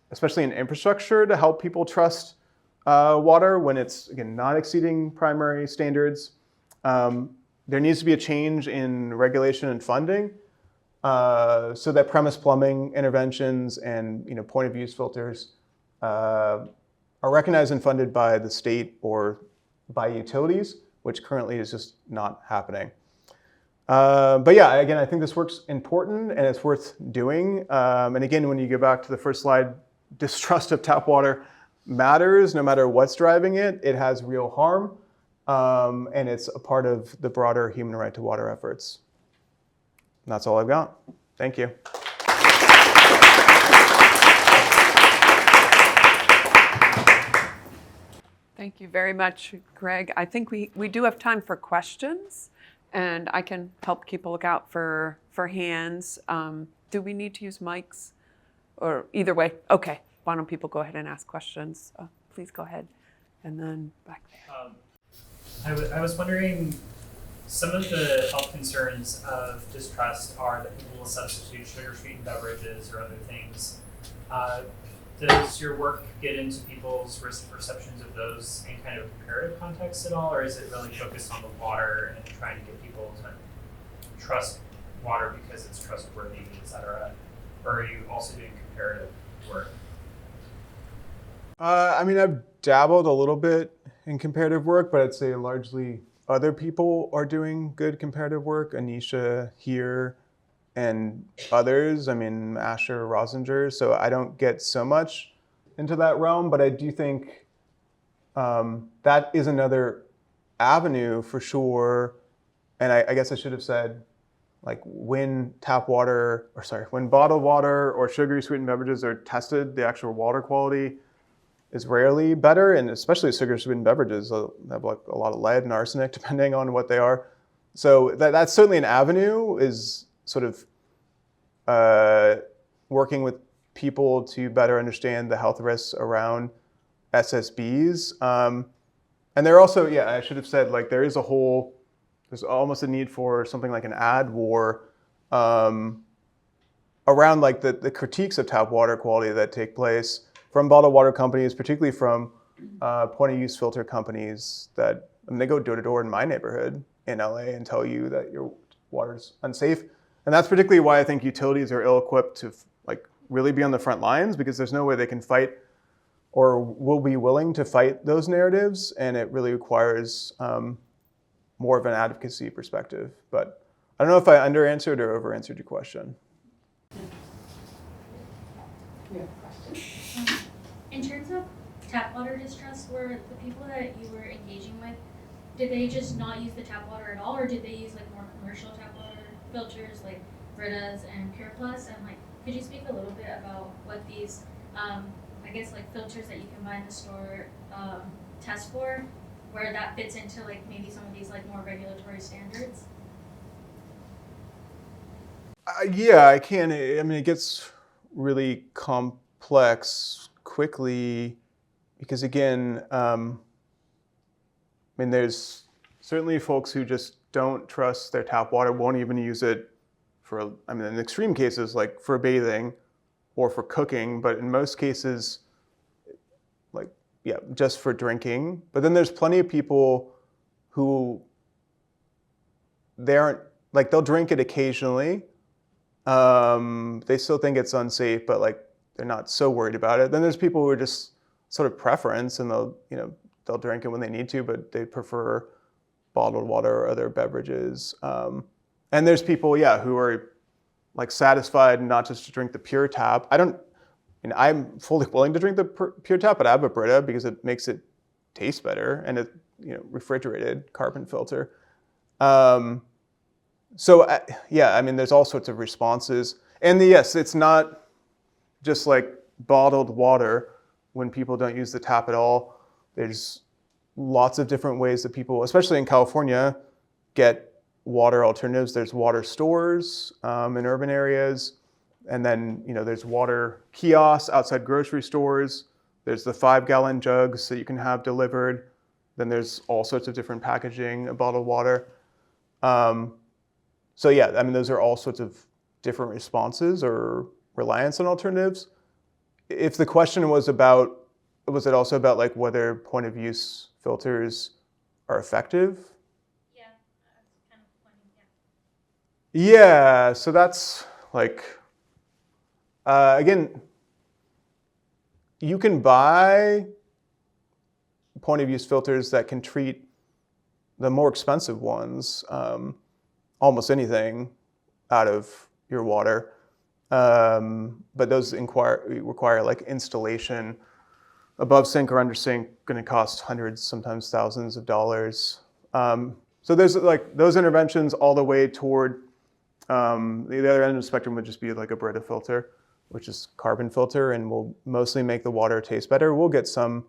especially in infrastructure, to help people trust water when it's, again, not exceeding primary standards. There needs to be a change in regulation and funding so that premise plumbing interventions and point of use filters are recognized and funded by the state or by utilities, which currently is just not happening. But yeah, again, I think this work's important and it's worth doing. And again, when you go back to the first slide, distrust of tap water matters no matter what's driving it. It has real harm, and it's a part of the broader human right to water efforts. And that's all I've got. Thank you. Thank you very much, Greg. I think we do have time for questions, and I can help keep a lookout for hands. Do we need to use mics? Or either way? Okay, why don't people go ahead and ask questions? Please go ahead. And then back there. I was wondering, some of the health concerns of distrust are that people will substitute sugar-sweetened beverages or other things. Does your work get into people's risk perceptions of those in kind of a comparative context at all, or is it really focused on the water and trying to get people to trust water because it's trustworthy, et cetera? Or are you also doing comparative work? I mean, I've dabbled a little bit in comparative work, but I'd say largely other people are doing good comparative work. Anisha here and others. I mean, Asher Rosinger. So I don't get so much into that realm, but I do think that is another avenue for sure. And I guess I should have said, like when when bottled water or sugary sweetened beverages are tested, the actual water quality is rarely better, and especially sugar sweetened beverages have like a lot of lead and arsenic depending on what they are. So that's certainly an avenue, is sort of working with people to better understand the health risks around SSBs. And there are also, I should have said, like there's almost a need for something like an ad war around like the critiques of tap water quality that take place from bottled water companies, particularly from point of use filter companies that, I mean, they go door to door in my neighborhood in LA and tell you that your water's unsafe. And that's particularly why I think utilities are ill-equipped to like really be on the front lines, because there's no way they can fight or will be willing to fight those narratives. And it really requires more of an advocacy perspective. But I don't know if I under-answered or over-answered your question. In terms of tap water distrust, were the people that you were engaging with, did they just not use the tap water at all, or did they use like more commercial tap water filters like Brita's and Pure Plus? And like, could you speak a little bit about what these, I guess like filters that you can buy in the store test for, where that fits into like maybe some of these like more regulatory standards? Yeah, I can. I mean, it gets really complex quickly because, again, I mean, there's certainly folks who just don't trust their tap water, won't even use it for, I mean, in extreme cases, like for bathing or for cooking, but in most cases, like, just for drinking. But then there's plenty of people who they'll drink it occasionally. They still think it's unsafe, but like they're not so worried about it. Then there's people who are just sort of preference, and they'll drink it when they need to, but they prefer bottled water or other beverages. And there's people, who are like satisfied not just to drink the pure tap. I'm fully willing to drink the pure tap, but I have a Brita because it makes it taste better, and it, refrigerated carbon filter. So I mean, there's all sorts of responses. And yes, it's not just like bottled water when people don't use the tap at all. There's lots of different ways that people, especially in California, get water alternatives. There's water stores in urban areas. And then, there's water kiosks outside grocery stores. There's the 5-gallon jugs that you can have delivered. Then there's all sorts of different packaging of bottled water. So I mean, those are all sorts of different responses or reliance on alternatives. If the question was it also about like whether point of use filters are effective? Yeah, that's kind of funny, Yeah, so that's like, again, you can buy point of use filters that can treat the more expensive ones, almost anything out of your water. But those require like installation above sink or under sink, going to cost hundreds, sometimes thousands of dollars. So there's like those interventions all the way toward the other end of the spectrum would just be like a Brita filter, which is carbon filter, and will mostly make the water taste better. We'll get some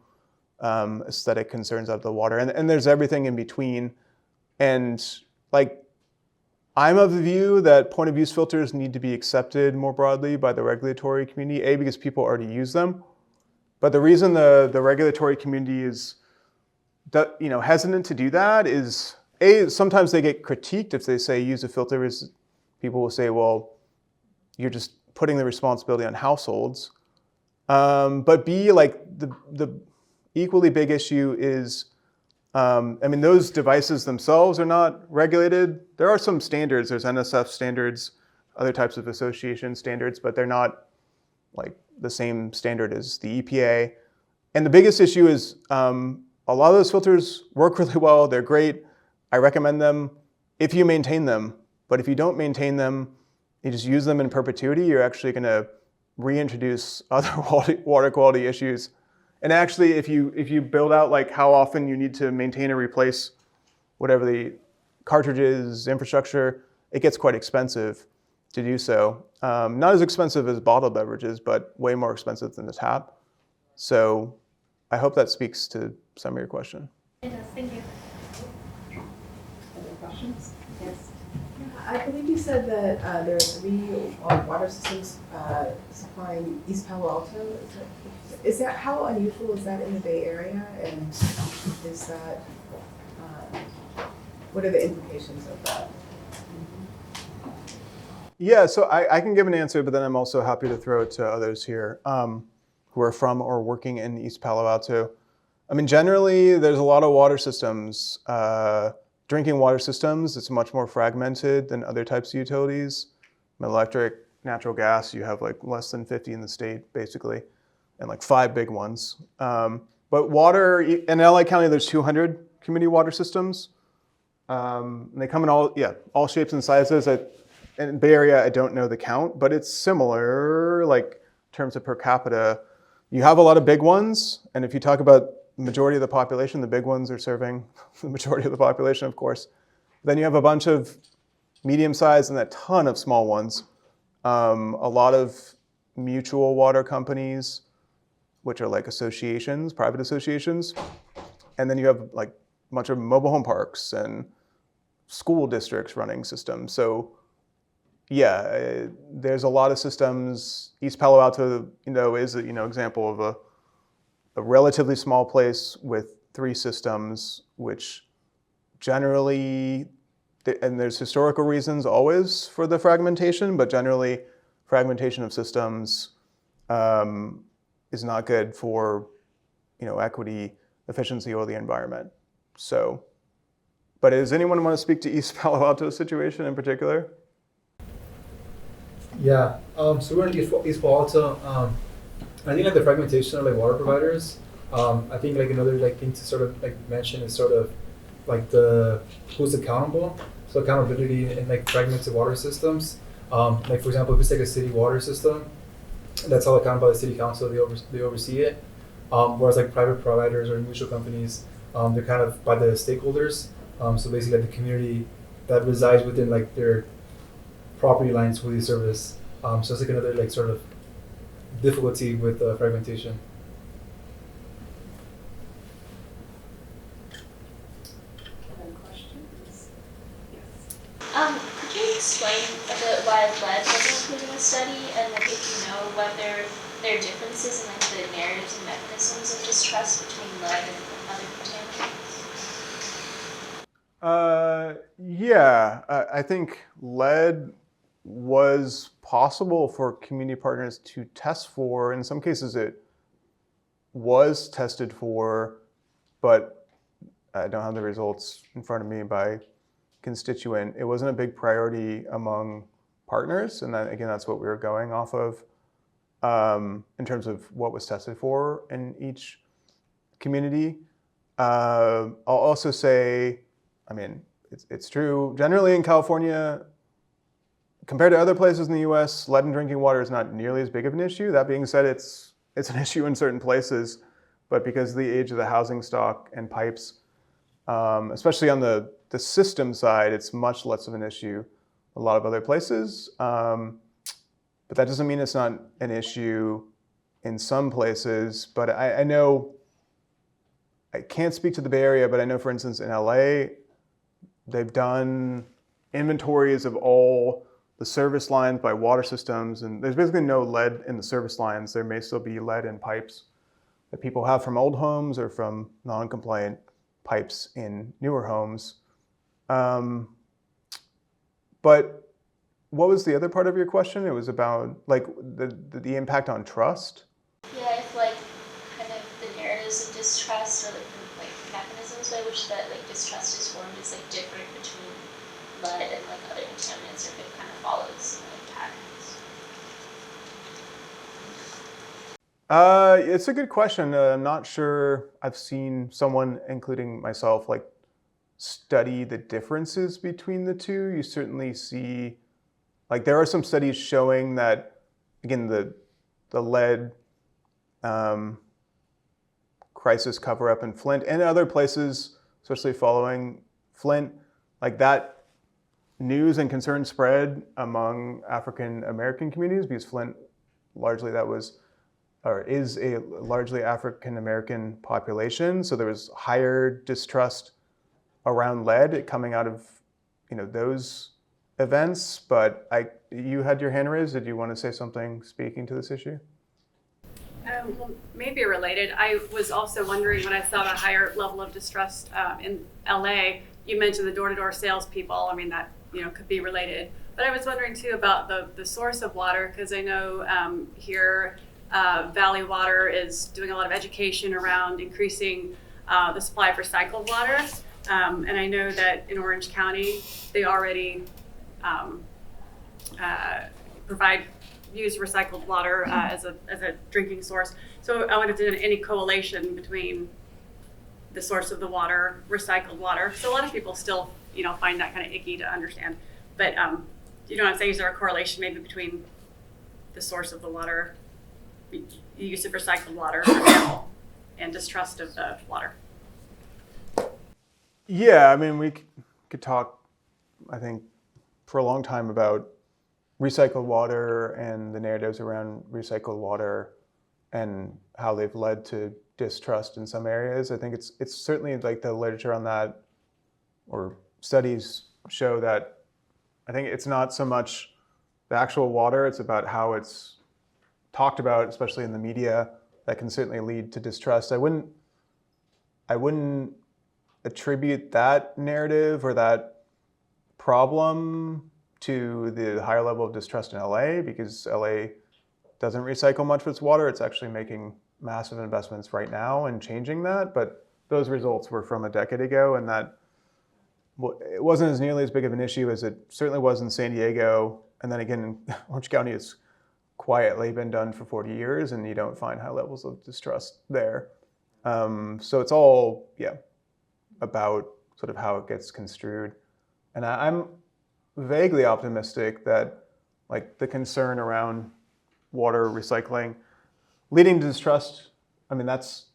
aesthetic concerns out of the water, and there's everything in between. And like, I'm of the view that point of use filters need to be accepted more broadly by the regulatory community, because people already use them. But the reason the regulatory community is hesitant to do that is, sometimes they get critiqued if they say use a filter. People will say, well, you're just putting the responsibility on households. But B, like the equally big issue is, I mean, those devices themselves are not regulated. There are some standards. There's NSF standards, other types of association standards, but they're not like the same standard as the EPA. And the biggest issue is a lot of those filters work really well. They're great. I recommend them if you maintain them. But if you don't maintain them, you just use them in perpetuity, you're actually going to reintroduce other water quality issues. And actually, if you build out like how often you need to maintain or replace whatever the cartridges, infrastructure, it gets quite expensive to do so. Not as expensive as bottled beverages, but way more expensive than the tap. So I hope that speaks to some of your question. It does, thank you. Other questions? Yes. I believe you said that there are 3 water systems supplying East Palo Alto. Is that how unusual is that in the Bay Area? And is that what are the implications of that? Yeah, so I can give an answer, but then I'm also happy to throw it to others here who are from or working in East Palo Alto. I mean, generally, there's a lot of water systems. Drinking water systems, it's much more fragmented than other types of utilities. Electric, natural gas, you have like less than 50 in the state, basically, and like 5 big ones. But water, in LA County, there's 200 community water systems. And they come in all shapes and sizes. In Bay Area, I don't know the count, but it's similar, like in terms of per capita. You have a lot of big ones, and if you talk about the majority of the population, the big ones are serving the majority of the population, of course. Then you have a bunch of medium-sized and a ton of small ones. A lot of mutual water companies, which are like associations, private associations. And then you have like a bunch of mobile home parks and school districts running systems. So yeah, there's a lot of systems. East Palo Alto, is an example of a relatively small place with 3 systems, which generally, and there's historical reasons always for the fragmentation, but generally fragmentation of systems is not good for equity, efficiency, or the environment. So, but does anyone want to speak to East Palo Alto's situation in particular? Yeah, so we're in East Palo Alto. I think like the fragmentation of like water providers. I think like another like thing to sort of like mention is sort of like the who's accountable. So accountability in like fragmented water systems. Like for example, if it's like a city water system, that's all accounted by the city council. They oversee it. Whereas like private providers or mutual companies, they're kind of by the stakeholders. So basically, like the community that resides within like their property lines for the service. So it's like another like sort of difficulty with fragmentation. Other questions? Yes. Could you explain a bit why lead wasn't included in the study, and like if you know whether there are differences in like the narratives and mechanisms of distrust between lead and other contaminants? Yeah, I think lead was possible for community partners to test for. In some cases, it was tested for, but I don't have the results in front of me by constituent. It wasn't a big priority among partners, and that, again, that's what we were going off of in terms of what was tested for in each community. I'll also say, I mean, it's true. Generally in California, compared to other places in the U.S., lead in drinking water is not nearly as big of an issue. That being said, it's an issue in certain places, but because of the age of the housing stock and pipes, especially on the system side, it's much less of an issue a lot of other places. But that doesn't mean it's not an issue in some places. But I know, I can't speak to the Bay Area, but I know, for instance, in LA, they've done inventories of all the service lines by water systems, and there's basically no lead in the service lines. There may still be lead in pipes that people have from old homes or from non-compliant pipes in newer homes. But what was the other part of your question? It was about like the impact on trust. Yeah, distrust or the mechanisms by which that distrust is formed is different between lead and other contaminants, or if it kind of follows similar patterns? It's a good question. I'm not sure I've seen someone, including myself, study the differences between the two. You certainly see, there are some studies showing that, again, the lead crisis cover-up in Flint and other places, especially following Flint, that news and concern spread among African American communities, because Flint largely is a largely African American population. So there was higher distrust around lead coming out of those events. But you had your hand raised. Did you want to say something speaking to this issue? Well, maybe related. I was also wondering when I saw the higher level of distrust in LA. You mentioned the door-to-door salespeople. I mean, that could be related. But I was wondering too about the source of water, because I know here Valley Water is doing a lot of education around increasing the supply of recycled water. And I know that in Orange County, they already use recycled water as a drinking source. So I wondered if there's any correlation between the source of the water, recycled water. So a lot of people still, find that kind of icky to understand. But you know what I'm saying? Is there a correlation maybe between the source of the water, the use of recycled water, for example, and distrust of the water? Yeah, I mean, we could talk, I think, for a long time about recycled water and the narratives around recycled water and how they've led to distrust in some areas. I think it's certainly the literature on that, or studies show that I think it's not so much the actual water, it's about how it's talked about, especially in the media, that can certainly lead to distrust. I wouldn't attribute that narrative or that problem to the higher level of distrust in LA, because LA doesn't recycle much of its water. It's actually making massive investments right now and changing that. But those results were from a decade ago, and that it wasn't as nearly as big of an issue as it certainly was in San Diego. And then again, Orange County has quietly been done for 40 years, and you don't find high levels of distrust there. So it's all, about sort of how it gets construed. And I'm vaguely optimistic that the concern around water recycling leading to distrust, I mean, that's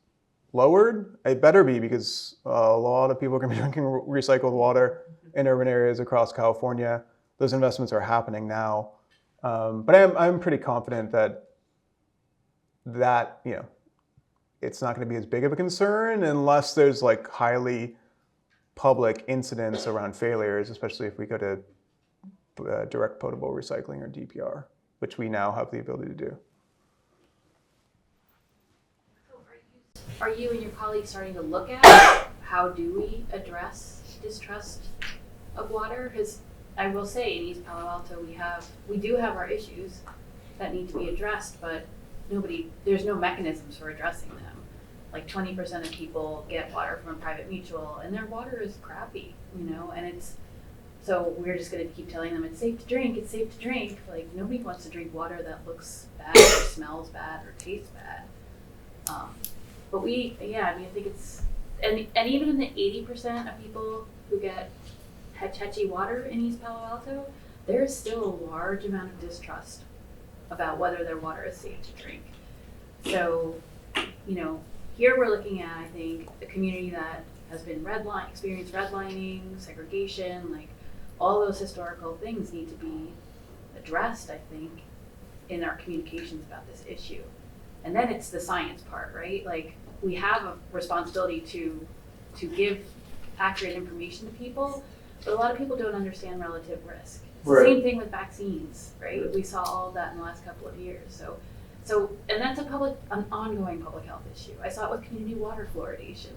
lowered. It better be, because a lot of people are going to be drinking recycled water in urban areas across California. Those investments are happening now. But I'm pretty confident that it's not going to be as big of a concern unless there's highly public incidents around failures, especially if we go to direct potable recycling, or DPR, which we now have the ability to do. Are you and your colleagues starting to look at how do we address distrust of water? Because I will say in East Palo Alto we do have our issues that need to be addressed, but there's no mechanisms for addressing them. 20% of people get water from a private mutual, and their water is crappy, and so we're just going to keep telling them it's safe to drink, it's safe to drink. Nobody wants to drink water that looks bad or smells bad or tastes bad. But I think it's, and even in the 80% of people who get Hetch Hetchy water in East Palo Alto, there is still a large amount of distrust about whether their water is safe to drink. So, here we're looking at, I think, a community that has been experienced redlining, segregation, all those historical things need to be addressed, I think, in our communications about this issue. And then it's the science part, right? We have a responsibility to give accurate information to people, but a lot of people don't understand relative risk. It's the same thing with vaccines, right? We saw all of that in the last couple of years. So, and that's an ongoing public health issue. I saw it with community water fluoridation.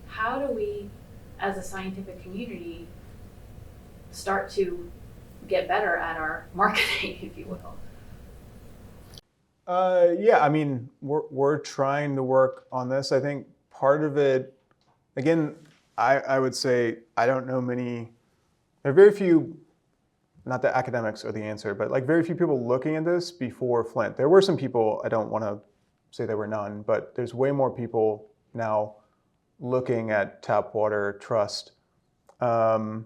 How do we, as a scientific community, start to get better at our marketing, if you will? I mean, we're trying to work on this. I think part of it, again, I would say I don't know many, there are very few, not that academics are the answer, but like very few people looking at this before Flint. There were some people, I don't want to say there were none, but there's way more people now looking at tap water trust. And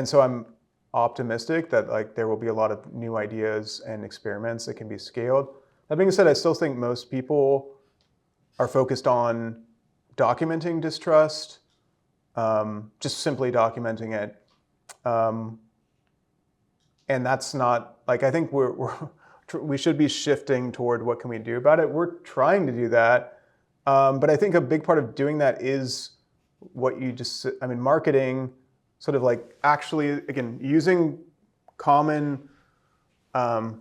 so I'm optimistic that like there will be a lot of new ideas and experiments that can be scaled. That being said, I still think most people are focused on documenting distrust, just simply documenting it. And that's not, like, I think we should be shifting toward what can we do about it. We're trying to do that. But I think a big part of doing that is what you just, I mean, marketing, sort of like actually, again, using common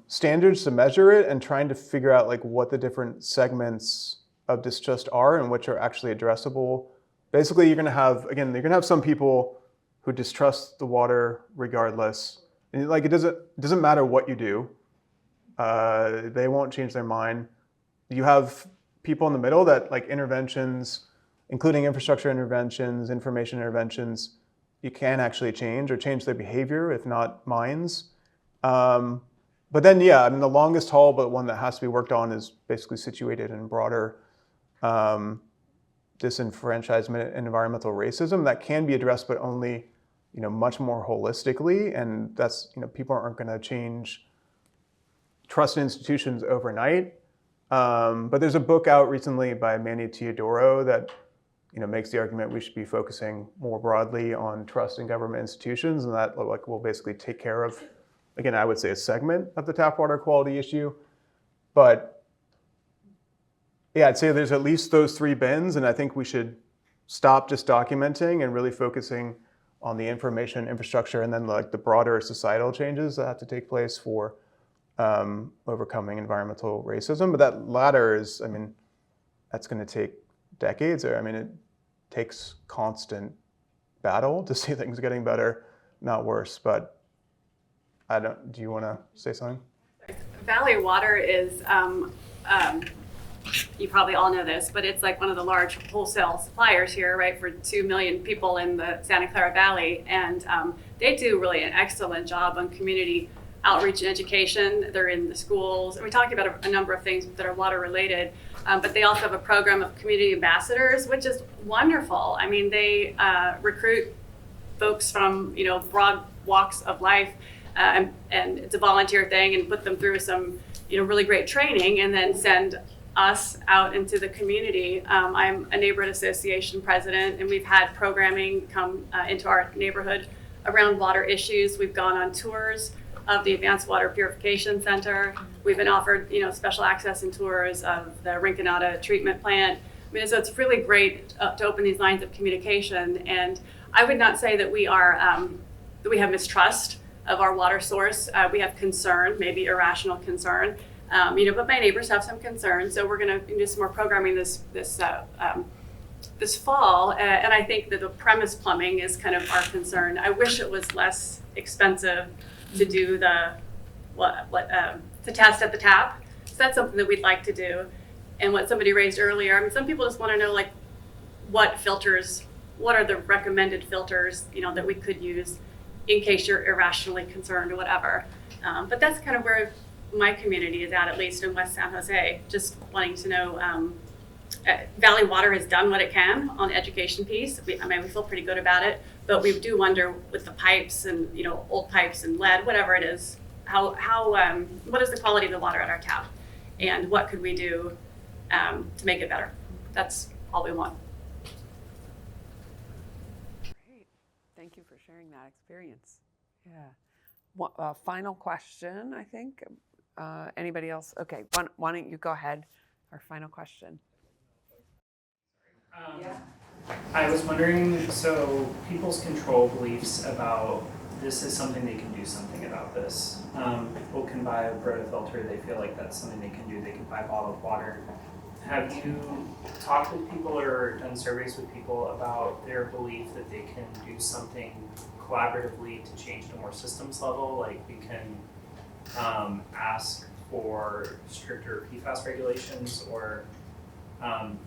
standards to measure it and trying to figure out like what the different segments of distrust are and which are actually addressable. Basically, you're going to have some people who distrust the water regardless. And like it doesn't matter what you do. They won't change their mind. You have people in the middle that like interventions, including infrastructure interventions, information interventions, you can actually change or change their behavior, if not minds. But then, yeah, I mean, the longest haul, but one that has to be worked on is basically situated in broader disenfranchisement and environmental racism that can be addressed, but only, much more holistically. And that's, people aren't going to change trust in institutions overnight. But there's a book out recently by Manny Teodoro that, makes the argument we should be focusing more broadly on trust in government institutions, and that like will basically take care of, again, I would say a segment of the tap water quality issue. But yeah, I'd say there's at least those three bins, and I think we should stop just documenting and really focusing on the information infrastructure and then like the broader societal changes that have to take place for overcoming environmental racism. But that latter is, I mean, that's going to take decades. I mean, it takes constant battle to see things getting better, not worse. But do you want to say something? Valley Water is, you probably all know this, but it's like one of the large wholesale suppliers here, right, for 2 million people in the Santa Clara Valley. And they do really an excellent job on community outreach and education. They're in the schools. And we talked about a number of things that are water related, but they also have a program of community ambassadors, which is wonderful. I mean, they recruit folks from, broad walks of life, and it's a volunteer thing, and put them through some, really great training, and then send us out into the community. I'm a neighborhood association president, and we've had programming come into our neighborhood around water issues. We've gone on tours of the Advanced Water Purification Center. We've been offered, special access and tours of the Rinconada treatment plant. I mean, so it's really great to open these lines of communication. And I would not say that we are, that we have mistrust of our water source. We have concern, maybe irrational concern, but my neighbors have some concern. So we're going to do some more programming this fall. And I think that the premise plumbing is kind of our concern. I wish it was less expensive to do the test at the tap. So that's something that we'd like to do. And what somebody raised earlier, I mean, some people just want to know like what are the recommended filters, that we could use in case you're irrationally concerned or whatever. But that's kind of where my community is at least in West San Jose, just wanting to know. Valley Water has done what it can on the education piece. We feel pretty good about it, but we do wonder with the pipes and old pipes and lead, whatever it is, what is the quality of the water at our tap, and what could we do to make it better? That's all we want. Great. Thank you for sharing that experience. Yeah. Final question, I think. Anybody else? Okay. Why don't you go ahead? Our final question. I was wondering, so people's control beliefs about this is something they can do something about this. People can buy a Brita filter, they feel like that's something they can do. They can buy bottled water. Have you talked with people or done surveys with people about their belief that they can do something collaboratively to change to more systems level? Like we can ask for stricter PFAS regulations or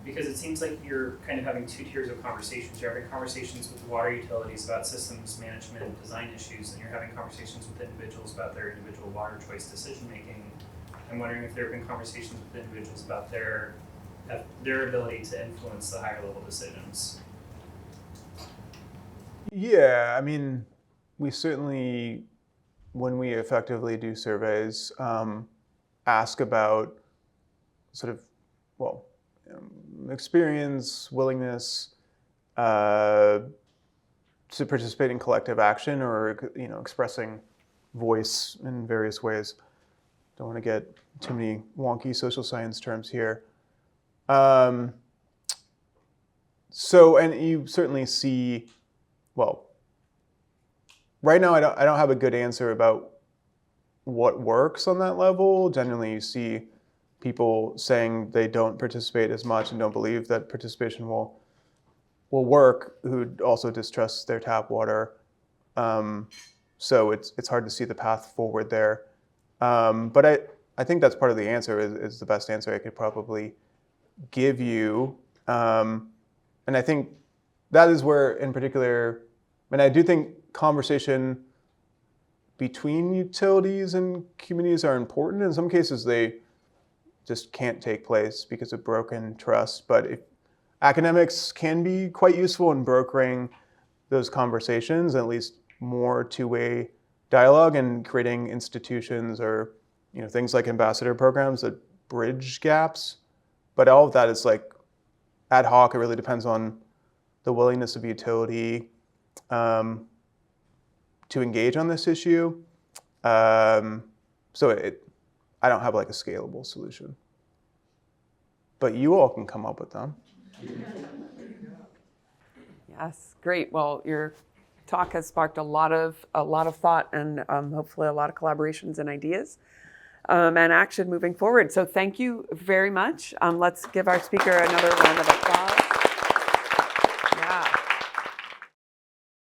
Because it seems like you're kind of having two tiers of conversations. You're having conversations with water utilities about systems management and design issues, and you're having conversations with individuals about their individual water choice decision making. I'm wondering if there have been conversations with individuals about their ability to influence the higher level decisions. Yeah, I mean, we certainly, when we effectively do surveys, ask about sort of, well, experience, willingness to participate in collective action, or expressing voice in various ways. Don't want to get too many wonky social science terms here. So, and you certainly see, well, right now I don't have a good answer about what works on that level. Generally, you see people saying they don't participate as much and don't believe that participation will work, who also distrust their tap water. So it's hard to see the path forward there. But I think that's part of the answer, is the best answer I could probably give you. And I think that is where, in particular, and I do think conversation between utilities and communities are important. In some cases, they just can't take place because of broken trust. But academics can be quite useful in brokering those conversations, at least more two-way dialogue, and creating institutions or things like ambassador programs that bridge gaps. But all of that is like ad hoc. It really depends on the willingness of utility to engage on this issue. So I don't have like a scalable solution, but you all can come up with them. Yes, great. Well, your talk has sparked a lot of thought and hopefully a lot of collaborations and ideas and action moving forward. So thank you very much. Let's give our speaker another round of applause.